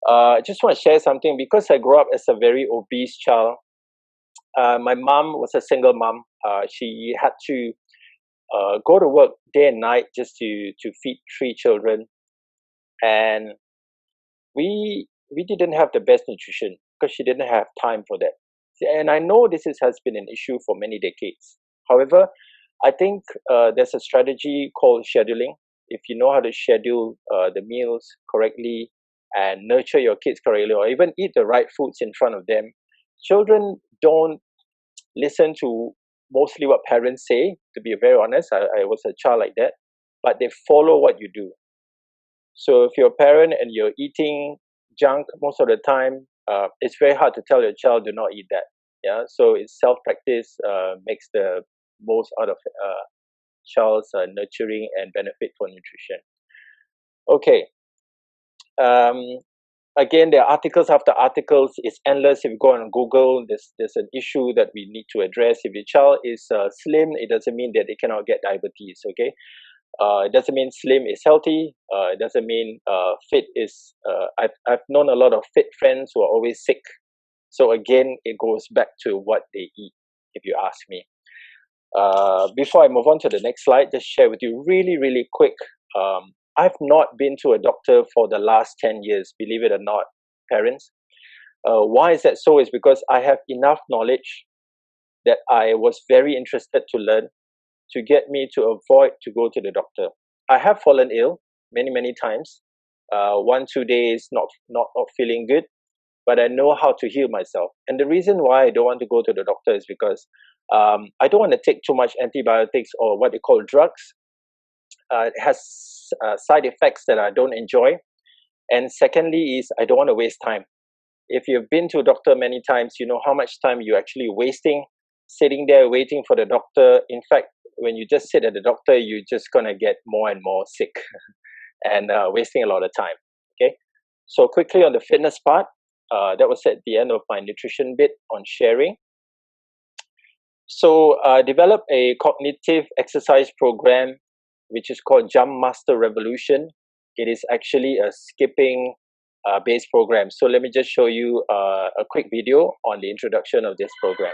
I just want to share something. Because I grew up as a very obese child, my mom was a single mom. She had to go to work day and night just to feed 3 children. And we didn't have the best nutrition because she didn't have time for that. And I know this has been an issue for many decades. However, I think there's a strategy called scheduling. If you know how to schedule the meals correctly and nurture your kids correctly, or even eat the right foods in front of them, children don't listen to mostly what parents say. To be very honest, I was a child like that, but they follow what you do. So if you're a parent and you're eating junk most of the time, it's very hard to tell your child, do not eat that. Yeah. So it's self-practice makes the most out of child's nurturing and benefit for nutrition. Okay. Again, there are articles after articles. It's endless. If you go on Google, there's an issue that we need to address. If your child is slim, it doesn't mean that they cannot get diabetes. Okay. It doesn't mean slim is healthy. It doesn't mean fit is. I've known a lot of fit friends who are always sick. So again, it goes back to what they eat, if you ask me. Before I move on to the next slide, just share with you really quick. I've not been to a doctor for the last 10 years, believe it or not, parents. Why is that so? Is because I have enough knowledge that I was very interested to learn to get me to avoid to go to the doctor. I have fallen ill many times. 1-2 days not feeling good, but I know how to heal myself. And the reason why I don't want to go to the doctor is because I don't want to take too much antibiotics or what they call drugs. It has side effects that I don't enjoy. And secondly is I don't want to waste time. If you've been to a doctor many times, you know how much time you're actually wasting sitting there waiting for the doctor. In fact, when you just sit at the doctor, you're just going to get more and more sick and wasting a lot of time. Okay. So quickly on the fitness part, that was at the end of my nutrition bit on sharing. So develop a cognitive exercise program, which is called Jump Master Revolution. It is actually a skipping based program. So let me just show you a quick video on the introduction of this program.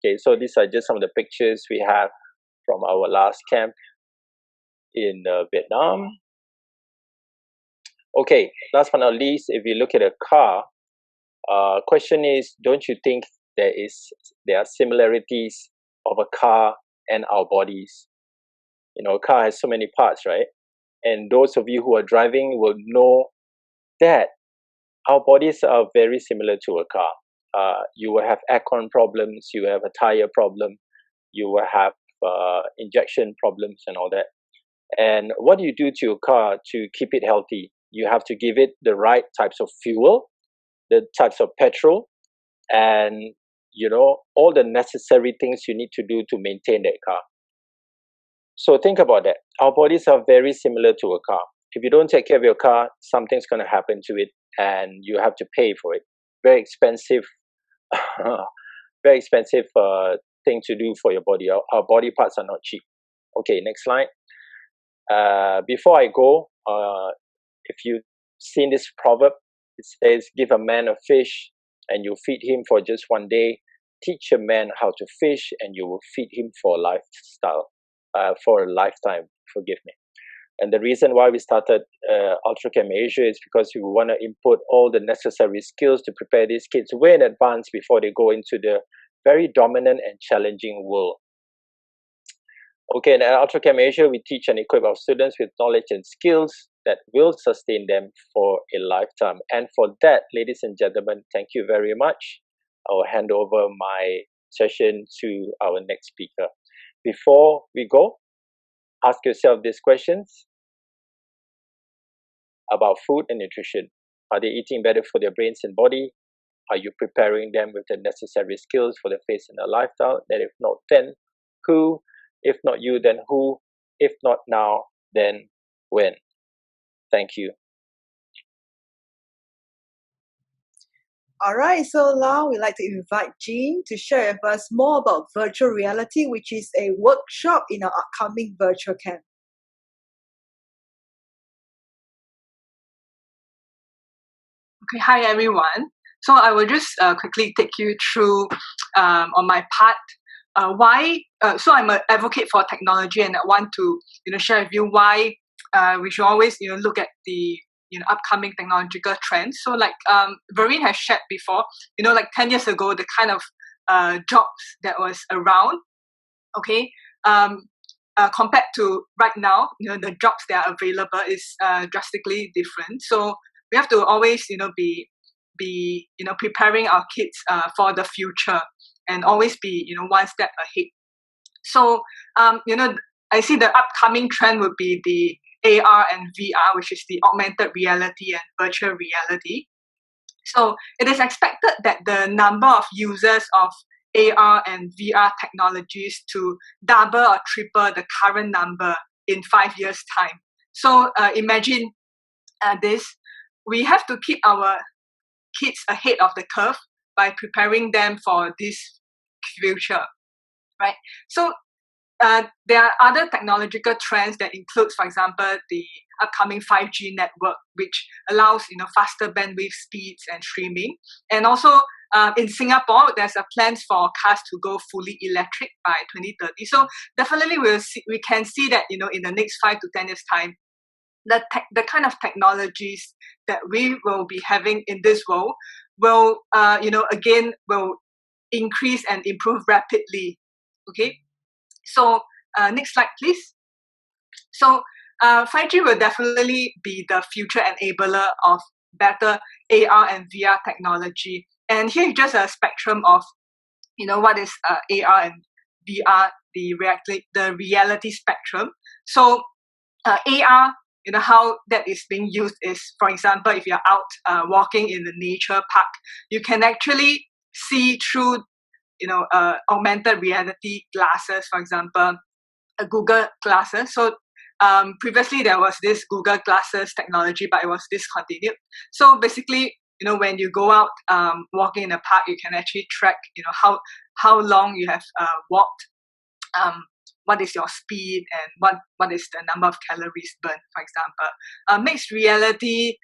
Okay, so these are just some of the pictures we have from our last camp in Vietnam. Okay, last but not least, if you look at a car, question is, don't you think there are similarities of a car and our bodies? You know, a car has so many parts, right? And those of you who are driving will know that our bodies are very similar to a car. You will have aircon problems, you will have a tire problem, you will have injection problems and all that. And what do you do to your car to keep it healthy? You have to give it the right types of fuel, the types of petrol, and you know all the necessary things you need to do to maintain that car. So think about that. Our bodies are very similar to a car. If you don't take care of your car, something's going to happen to it, and you have to pay for it. Very expensive, very expensive thing to do for your body. Our body parts are not cheap. Okay, next slide. Before I go, if you've seen this proverb, it says, "Give a man a fish, and you feed him for just one day. Teach a man how to fish, and you will feed him for a lifetime." Forgive me. And the reason why we started UltraCamp Asia is because we want to input all the necessary skills to prepare these kids way in advance before they go into the very dominant and challenging world. Okay, and at UltraCamp Asia, we teach and equip our students with knowledge and skills that will sustain them for a lifetime. And for that, ladies and gentlemen, thank you very much. I will hand over my session to our next speaker. Before we go, ask yourself these questions about food and nutrition. Are they eating better for their brains and body? Are you preparing them with the necessary skills for the face and the lifestyle? That if not, then who? If not you, then who? If not now, then when? Thank you. All right, so now we'd like to invite Jean to share with us more about virtual reality, which is a workshop in our upcoming virtual camp. Okay, hi everyone. So I will just quickly take you through on my part why. So I'm an advocate for technology, and I want to share with you why we should always look at the upcoming technological trends. So like Vareen has shared before, like 10 years ago, the kind of jobs that was around, okay, compared to right now, the jobs that are available is drastically different. So we have to always be preparing our kids for the future, and always be one step ahead. So I see the upcoming trend would be the AR and VR, which is the augmented reality and virtual reality. So it is expected that the number of users of AR and VR technologies to double or triple the current number in 5 years' time. So imagine this. We have to keep our kids ahead of the curve by preparing them for this future, right? So there are other technological trends that includes, for example, the upcoming 5G network, which allows faster bandwidth speeds and streaming. And also in Singapore, there's a plans for cars to go fully electric by 2030. So definitely we can see that in the next 5 to 10 years time, the kind of technologies that we will be having in this world will again will increase and improve rapidly. Okay. So next slide, please. So 5G will definitely be the future enabler of better AR and VR technology. And here is just a spectrum of, what is AR and VR, the reality spectrum. So AR, how that is being used is, for example, if you're out walking in the nature park, you can actually see through augmented reality glasses, for example, Google glasses. So previously there was this Google glasses technology, but it was discontinued. So basically, when you go out walking in a park, you can actually track, how long you have walked, what is your speed, and what is the number of calories burned, for example. Mixed reality,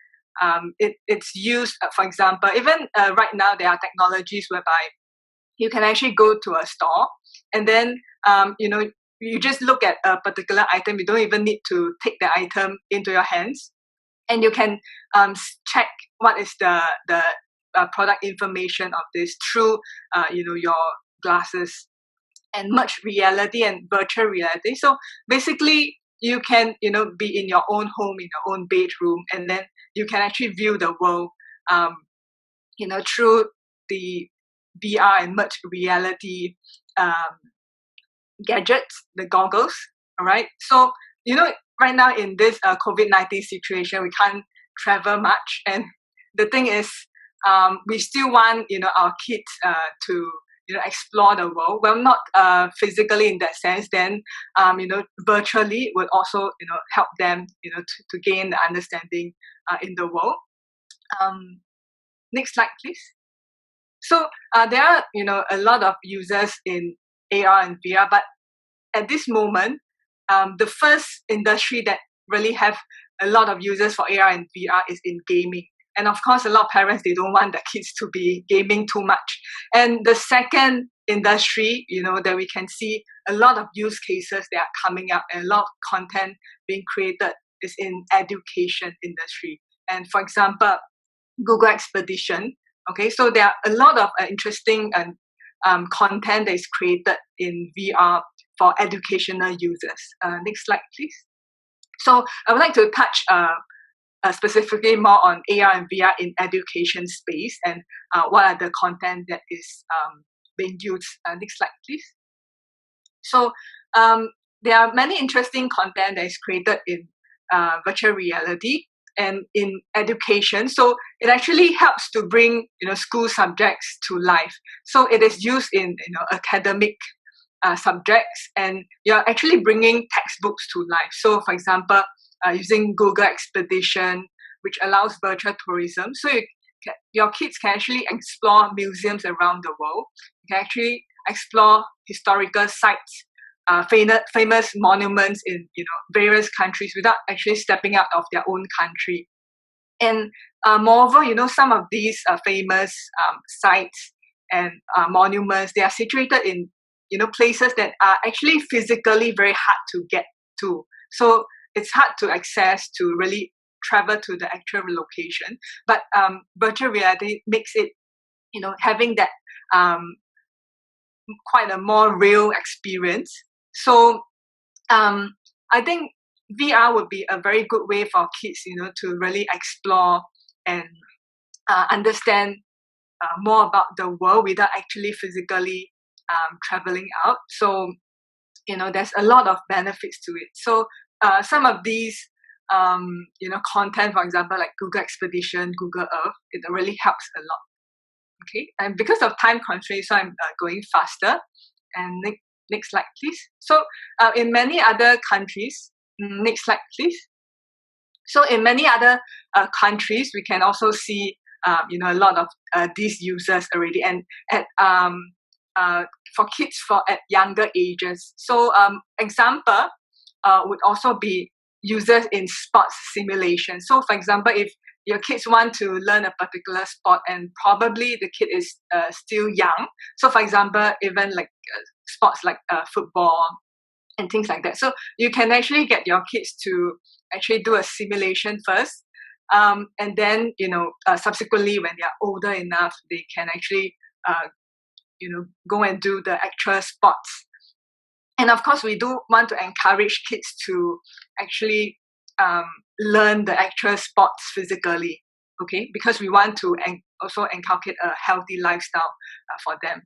it's used, for example, even right now there are technologies whereby you can actually go to a store and then, you just look at a particular item. You don't even need to take the item into your hands. And you can check what is the product information of this through, your glasses, and merge reality and virtual reality. So basically, you can, be in your own home, in your own bedroom, and then you can actually view the world, through the VR and merged reality gadgets, the goggles. All right. So, right now in this COVID-19 situation, we can't travel much. And the thing is, we still want, our kids to, explore the world. Well, not physically in that sense, then, virtually would also, help them, to gain the understanding in the world. Next slide, please. So there are, a lot of users in AR and VR, but at this moment, the first industry that really have a lot of users for AR and VR is in gaming. And of course, a lot of parents, they don't want their kids to be gaming too much. And the second industry, that we can see a lot of use cases that are coming up and a lot of content being created is in education industry. And for example, Google Expedition. Okay, so there are a lot of interesting content that is created in VR for educational users. Next slide, please. So I would like to touch specifically more on AR and VR in education space and what are the content that is being used. Next slide, please. So there are many interesting content that is created in virtual reality and in education. So it actually helps to bring school subjects to life. So it is used in academic subjects, and you're actually bringing textbooks to life. So for example, using Google Expedition, which allows virtual tourism. So your kids can actually explore museums around the world. You can actually explore historical sites, famous monuments in various countries without actually stepping out of their own country. And moreover, some of these famous sites and monuments, they are situated in places that are actually physically very hard to get to. So it's hard to access to really travel to the actual location. But virtual reality makes it, having that quite a more real experience. So I think VR would be a very good way for kids, to really explore and understand more about the world without actually physically traveling out. So, there's a lot of benefits to it. So some of these content, for example, like Google Expedition, Google Earth. It really helps a lot. Okay, and because of time constraints, so I'm going faster. And next slide, please. So in many other countries, next slide, please. So in many other countries, we can also see a lot of these users already, and at for kids at younger ages. So example would also be users in sports simulation. So for example, if your kids want to learn a particular sport and probably the kid is still young. So for example, even like sports like football and things like that. So you can actually get your kids to actually do a simulation first. And then, subsequently when they are older enough, they can actually, go and do the actual sports. And of course, we do want to encourage kids to actually learn the actual sports physically, okay? Because we want to also inculcate a healthy lifestyle for them.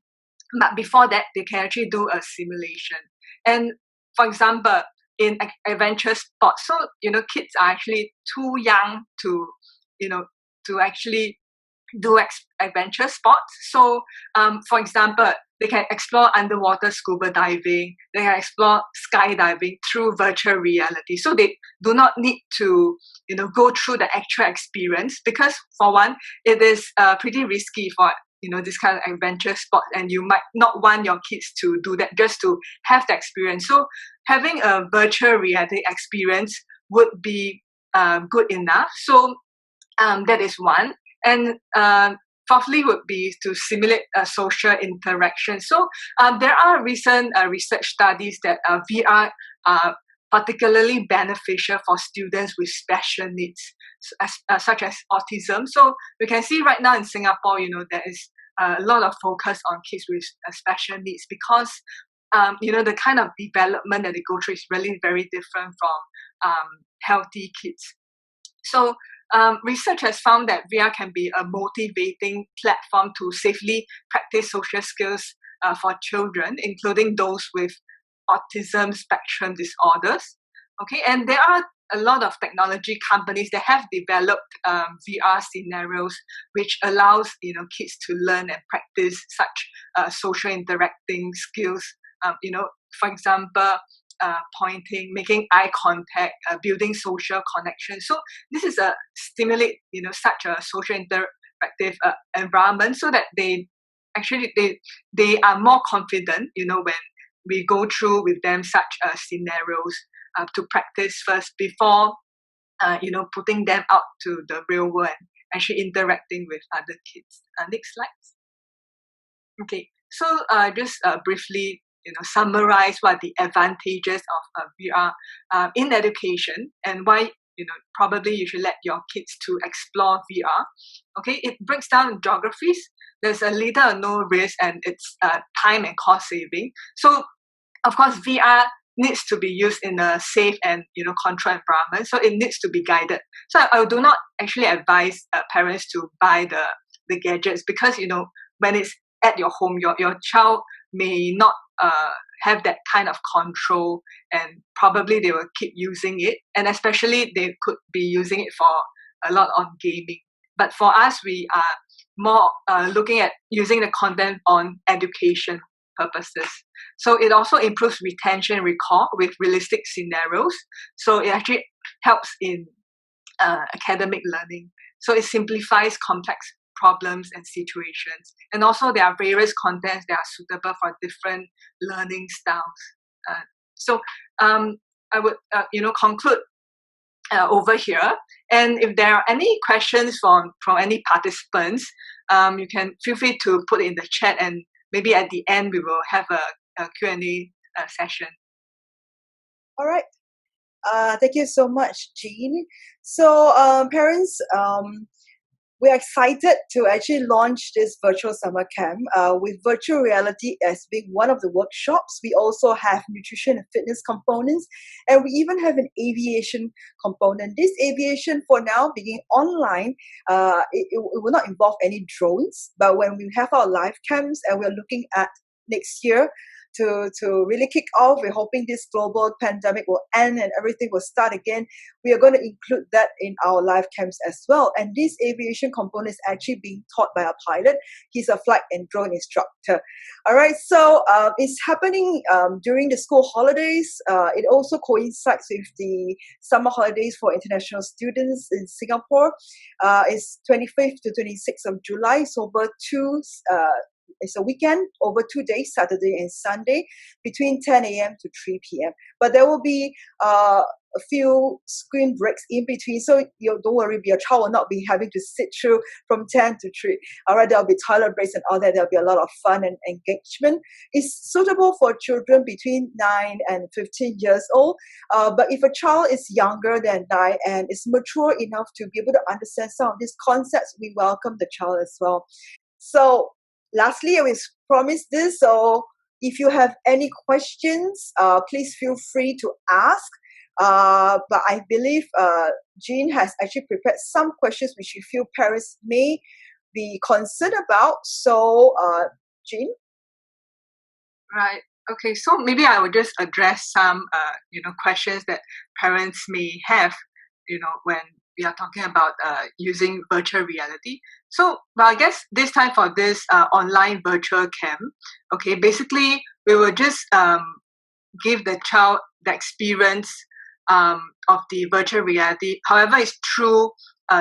But before that, they can actually do a simulation. And for example, in adventure sports, so kids are actually too young to actually do adventure sports. So for example, they can explore underwater scuba diving, they can explore skydiving through virtual reality. So they do not need to go through the actual experience, because for one, it is pretty risky for this kind of adventure sport, and you might not want your kids to do that just to have the experience. So having a virtual reality experience would be good enough. So that is one. And fourthly would be to simulate social interaction. So there are recent research studies that VR are particularly beneficial for students with special needs, such as autism. So we can see right now in Singapore, there is a lot of focus on kids with special needs, because the kind of development that they go through is really very different from healthy kids. So research has found that VR can be a motivating platform to safely practice social skills for children, including those with autism spectrum disorders. Okay, and there are a lot of technology companies that have developed VR scenarios which allows kids to learn and practice such social interacting skills. For example, pointing, making eye contact, building social connection. So this is a stimulate such a social interactive environment, so that they are more confident when we go through with them such scenarios to practice first before putting them out to the real world and actually interacting with other kids. Next slide. Okay, so just briefly summarize what the advantages of VR in education, and why probably you should let your kids to explore VR. Okay, it breaks down geographies. There's a little or no risk, and it's time and cost saving. So of course, VR needs to be used in a safe and controlled environment. So it needs to be guided. So I do not actually advise parents to buy the gadgets, because when it's at your home, your child may not have that kind of control, and probably they will keep using it, and especially they could be using it for a lot on gaming. But for us, we are more looking at using the content on education purposes. So it also improves retention and recall with realistic scenarios. So it actually helps in academic learning. So it simplifies complex problems and situations. And also there are various contents that are suitable for different learning styles. So I would conclude over here. And if there are any questions from any participants, you can feel free to put it in the chat, and maybe at the end we will have a Q&A session. All right. Thank you so much, Jean. So parents, we're excited to actually launch this virtual summer camp with virtual reality as being one of the workshops. We also have nutrition and fitness components, and we even have an aviation component. This aviation, for now, being online, it will not involve any drones, but when we have our live camps, and we're looking at next year to really kick off. We're hoping this global pandemic will end and everything will start again. We are going to include that in our live camps as well. And this aviation component is actually being taught by a pilot. He's a flight and drone instructor. All right, so it's happening during the school holidays. It also coincides with the summer holidays for international students in Singapore. It's 25th to 26th of July, so over it's a weekend over 2 days, Saturday and Sunday, between 10 a.m. to 3 p.m. But there will be a few screen breaks in between, so you don't worry, your child will not be having to sit through from 10 to 3. All right, there'll be toilet breaks and all that. There'll be a lot of fun and engagement. It's suitable for children between 9 and 15 years old. But if a child is younger than 9 and is mature enough to be able to understand some of these concepts, we welcome the child as well. So lastly, I will promise this. So if you have any questions, please feel free to ask. But I believe Jean has actually prepared some questions which you feel parents may be concerned about. So, Jean? Right. Okay. So maybe I will just address some, questions that parents may have, when we are talking about using virtual reality. So, well, I guess this time for this online virtual camp, okay, basically we will just give the child the experience of the virtual reality. However, it's through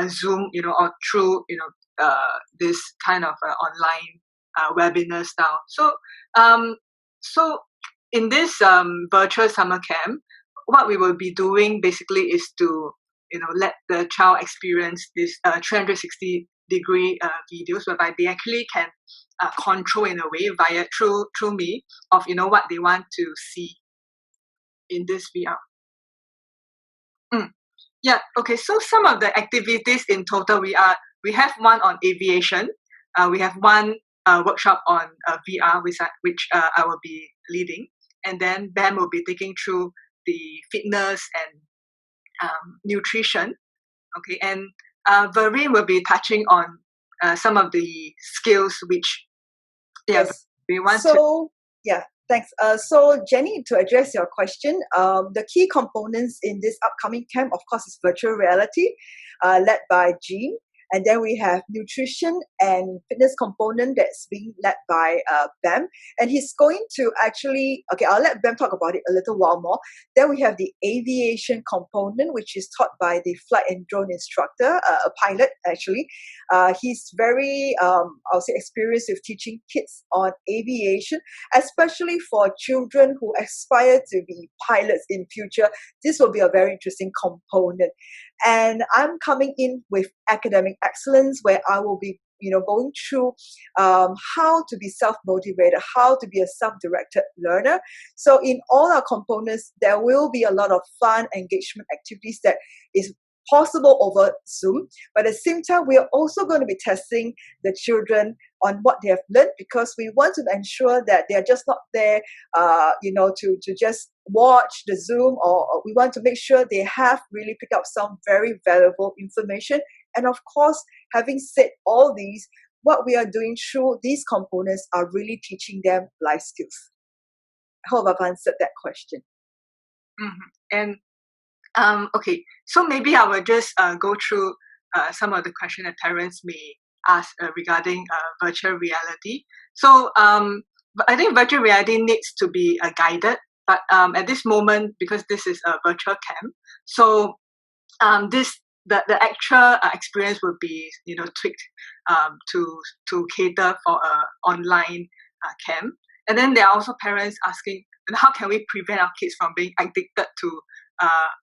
Zoom, or through this kind of online webinar style. So in this virtual summer camp, what we will be doing basically is to let the child experience this 360-degree videos, whereby they actually can control in a way via through me of what they want to see in this VR. Yeah. Okay. So some of the activities in total, we have one on aviation. We have one workshop on VR, which I will be leading, and then Ben will be taking through the fitness and nutrition. Okay, and Vereen will be touching on some of the skills which we want to. Yeah. Thanks. So Jenny, to address your question, the key components in this upcoming camp, of course, is virtual reality, led by Jean. And then we have nutrition and fitness component that's being led by Bam. And he's going to actually, I'll let Bam talk about it a little while more. Then we have the aviation component, which is taught by the flight and drone instructor, a pilot actually. He's very, experienced with teaching kids on aviation, especially for children who aspire to be pilots in future. This will be a very interesting component. And I'm coming in with academic excellence, where I will be, going through how to be self-motivated, how to be a self-directed learner. So in all our components, there will be a lot of fun engagement activities that is possible over Zoom. But at the same time, we are also going to be testing the children on what they have learned, because we want to ensure that they are just not there, to just watch the Zoom, or we want to make sure they have really picked up some very valuable information. And of course, having said all these, what we are doing through these components are really teaching them life skills. I hope I've answered that question. Mm-hmm. And okay, so maybe I will just go through some of the questions that parents may ask regarding virtual reality. So I think virtual reality needs to be guided, but at this moment, because this is a virtual camp, so the actual experience will be tweaked to cater for an online camp. And then there are also parents asking, how can we prevent our kids from being addicted to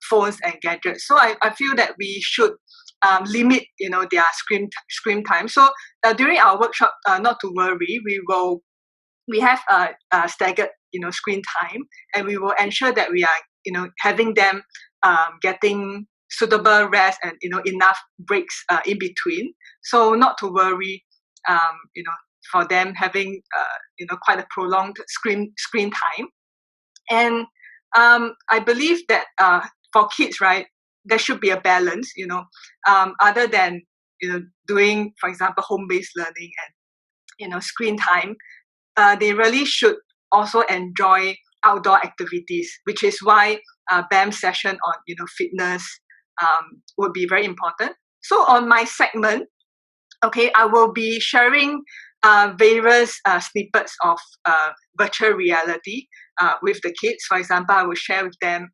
phones and gadgets? So I feel that we should limit their screen time. So during our workshop, not to worry, we have staggered screen time, and we will ensure that we are having them getting suitable rest and enough breaks in between. So not to worry, for them having quite a prolonged screen time. And I believe that for kids, right, there should be a balance, other than doing, for example, home-based learning and screen time. They really should also enjoy outdoor activities, which is why BAM session on fitness would be very important. So on my segment, okay, I will be sharing various snippets of virtual reality with the kids. For example, I will share with them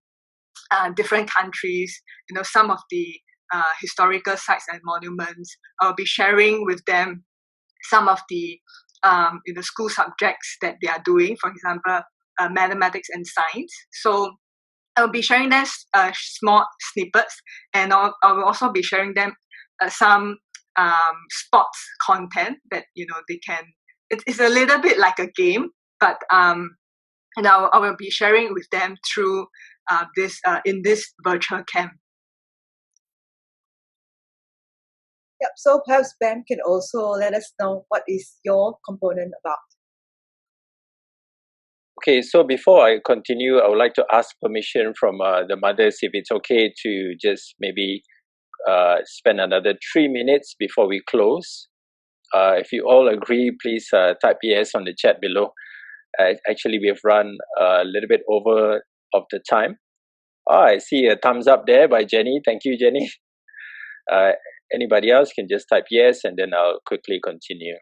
different countries, some of the historical sites and monuments. I'll be sharing with them some of the school subjects that they are doing, for example, mathematics and science. So I'll be sharing them small snippets, and I will also be sharing them some sports content that they can. It's a little bit like a game, but and I will be sharing with them through this in this virtual camp. Yep. So perhaps Ben can also let us know what is your component about. Okay, so before I continue, I would like to ask permission from the mothers if it's okay to just maybe spend another 3 minutes before we close. If you all agree, please type yes on the chat below. Actually, we have run a little bit over of the time. I see a thumbs up there by Jenny. Thank you, Jenny. Anybody else can just type yes, and then I'll quickly continue.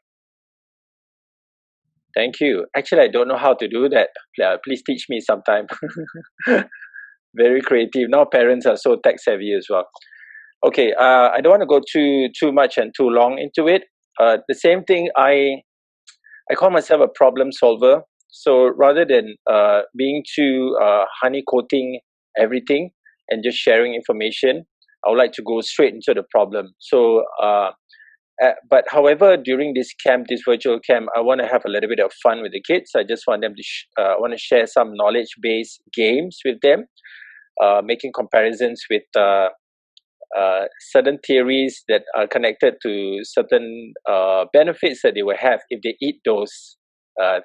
Thank you. Actually, I don't know how to do that. Please teach me sometime. Very creative. Now parents are so tech savvy as well. Okay, I don't want to go too much and too long into it. The same thing, I call myself a problem solver. So rather than being too honey-coating everything and just sharing information, I would like to go straight into the problem. So, but however, during this camp, this virtual camp, I want to have a little bit of fun with the kids. I just want them to want to share some knowledge-based games with them, making comparisons with certain theories that are connected to certain benefits that they will have if they eat those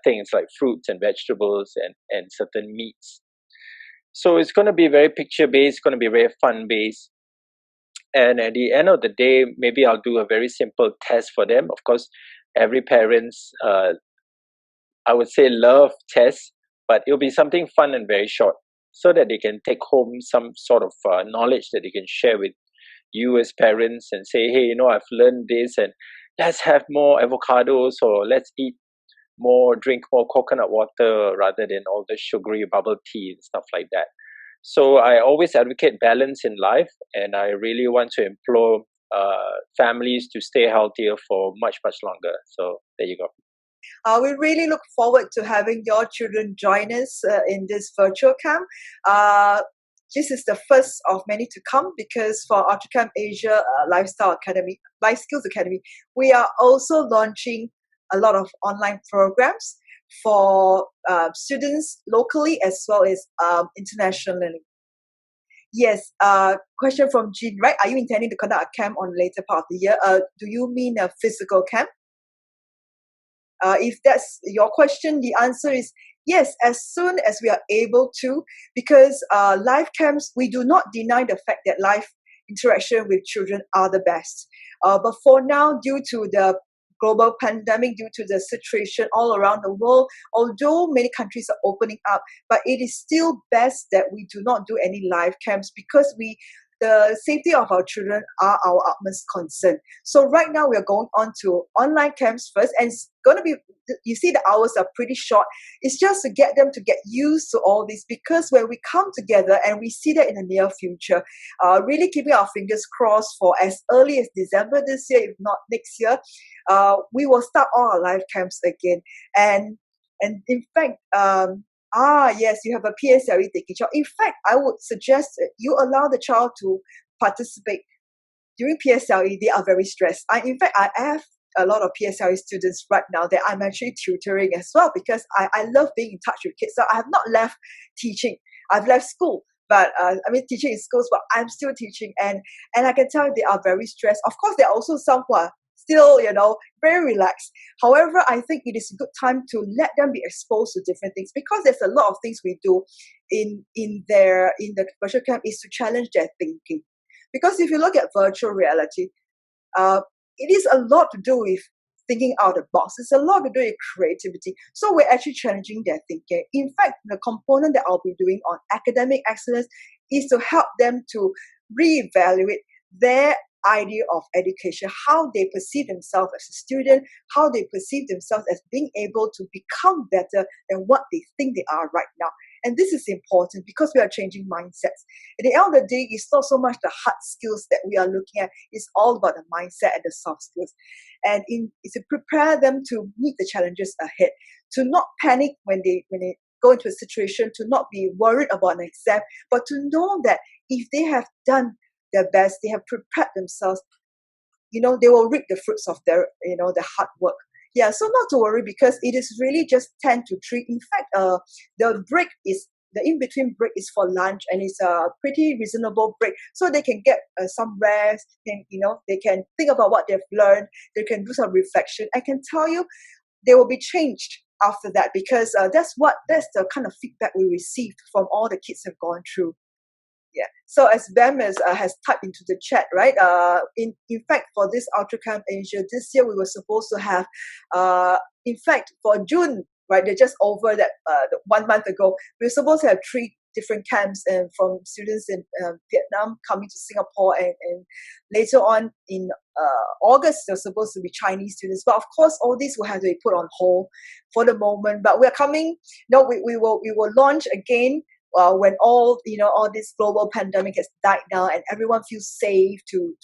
things like fruits and vegetables and certain meats. So it's going to be very picture-based, going to be very fun-based. And at the end of the day, maybe I'll do a very simple test for them. Of course, every parent's, I would say, love tests, but it'll be something fun and very short so that they can take home some sort of knowledge that they can share with you as parents and say, hey, I've learned this, and let's have more avocados, or let's eat more, drink more coconut water rather than all the sugary bubble tea and stuff like that. So I always advocate balance in life, and I really want to implore families to stay healthier for much, much longer. So there you go. We really look forward to having your children join us in this virtual camp. This is the first of many to come, because for UltraCamp Asia Life Skills Academy, we are also launching a lot of online programs for students locally as well as internationally. Yes, question from Jean, right? Are you intending to conduct a camp on later part of the year? Do you mean a physical camp? If that's your question, the answer is yes, as soon as we are able to, because live camps, we do not deny the fact that live interaction with children are the best. But for now, due to the global pandemic, due to the situation all around the world, although many countries are opening up, but it is still best that we do not do any live camps, because the safety of our children are our utmost concern. So right now we are going on to online camps first, and it's going to be, you see the hours are pretty short. It's just to get them to get used to all this, because when we come together, and we see that in the near future, really keeping our fingers crossed for as early as December this year, if not next year, we will start all our live camps again. And in fact, yes, you have a PSLE taking child. In fact, I would suggest that you allow the child to participate. During PSLE, they are very stressed. In fact, I have a lot of PSLE students right now that I'm actually tutoring as well, because I love being in touch with kids. So I have not left teaching. I've left school, but teaching in schools, but I'm still teaching. And I can tell you they are very stressed. Of course, there are also some who are still, very relaxed. However, I think it is a good time to let them be exposed to different things, because there's a lot of things we do in the virtual camp is to challenge their thinking. Because if you look at virtual reality, it is a lot to do with thinking out of the box. It's a lot to do with creativity. So we're actually challenging their thinking. In fact, the component that I'll be doing on academic excellence is to help them to reevaluate their idea of education, how they perceive themselves as a student, how they perceive themselves as being able to become better than what they think they are right now. And this is important because we are changing mindsets. At the end of the day, it's not so much the hard skills that we are looking at, it's all about the mindset and the soft skills. And it's to prepare them to meet the challenges ahead, to not panic when they go into a situation, to not be worried about an exam, but to know that if they have done their best, they have prepared themselves, they will reap the fruits of their, their hard work. Yeah, so not to worry because it is really just 10 to 3. In fact, the in-between break is for lunch and it's a pretty reasonable break. So they can get some rest, they can think about what they've learned, they can do some reflection. I can tell you, they will be changed after that because that's the kind of feedback we received from all the kids have gone through. Yeah. So as Bam has typed into the chat, right? In fact, for this UltraCamp Asia this year, we were supposed to have, in fact, for June, right? They're just over that 1 month ago. We were supposed to have 3 different camps and from students in Vietnam coming to Singapore, and later on in August, they're supposed to be Chinese students. But of course, all these will have to be put on hold for the moment. But we're coming. We will launch again. When all this global pandemic has died down and everyone feels safe to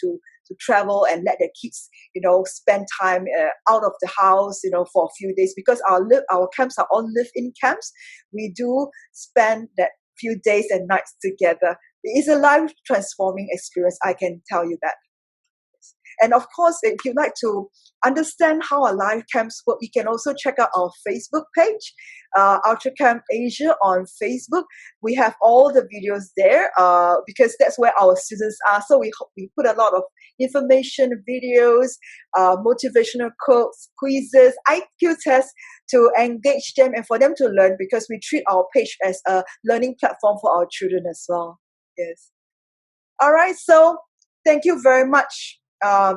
travel and let their kids spend time out of the house for a few days, because our camps are all live-in camps. We do spend that few days and nights together. It is a life transforming experience, I can tell you that. And of course, if you'd like to understand how our live camps work, you can also check out our Facebook page, UltraCamp Asia on Facebook. We have all the videos there because that's where our students are. So we put a lot of information, videos, motivational quotes, quizzes, IQ tests to engage them and for them to learn, because we treat our page as a learning platform for our children as well. Yes. All right. So thank you very much,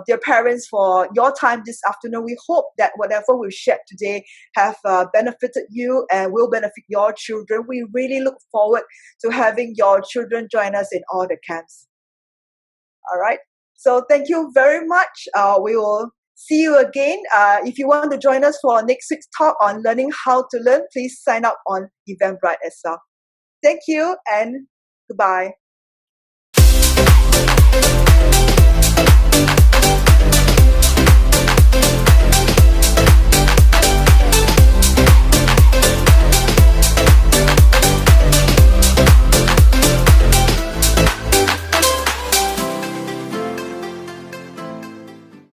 dear parents, for your time this afternoon. We hope that whatever we've shared today have benefited you and will benefit your children. We really look forward to having your children join us in all the camps. All right. So thank you very much. We will see you again. If you want to join us for our next week's talk on learning how to learn, please sign up on Eventbrite as well. Thank you and goodbye.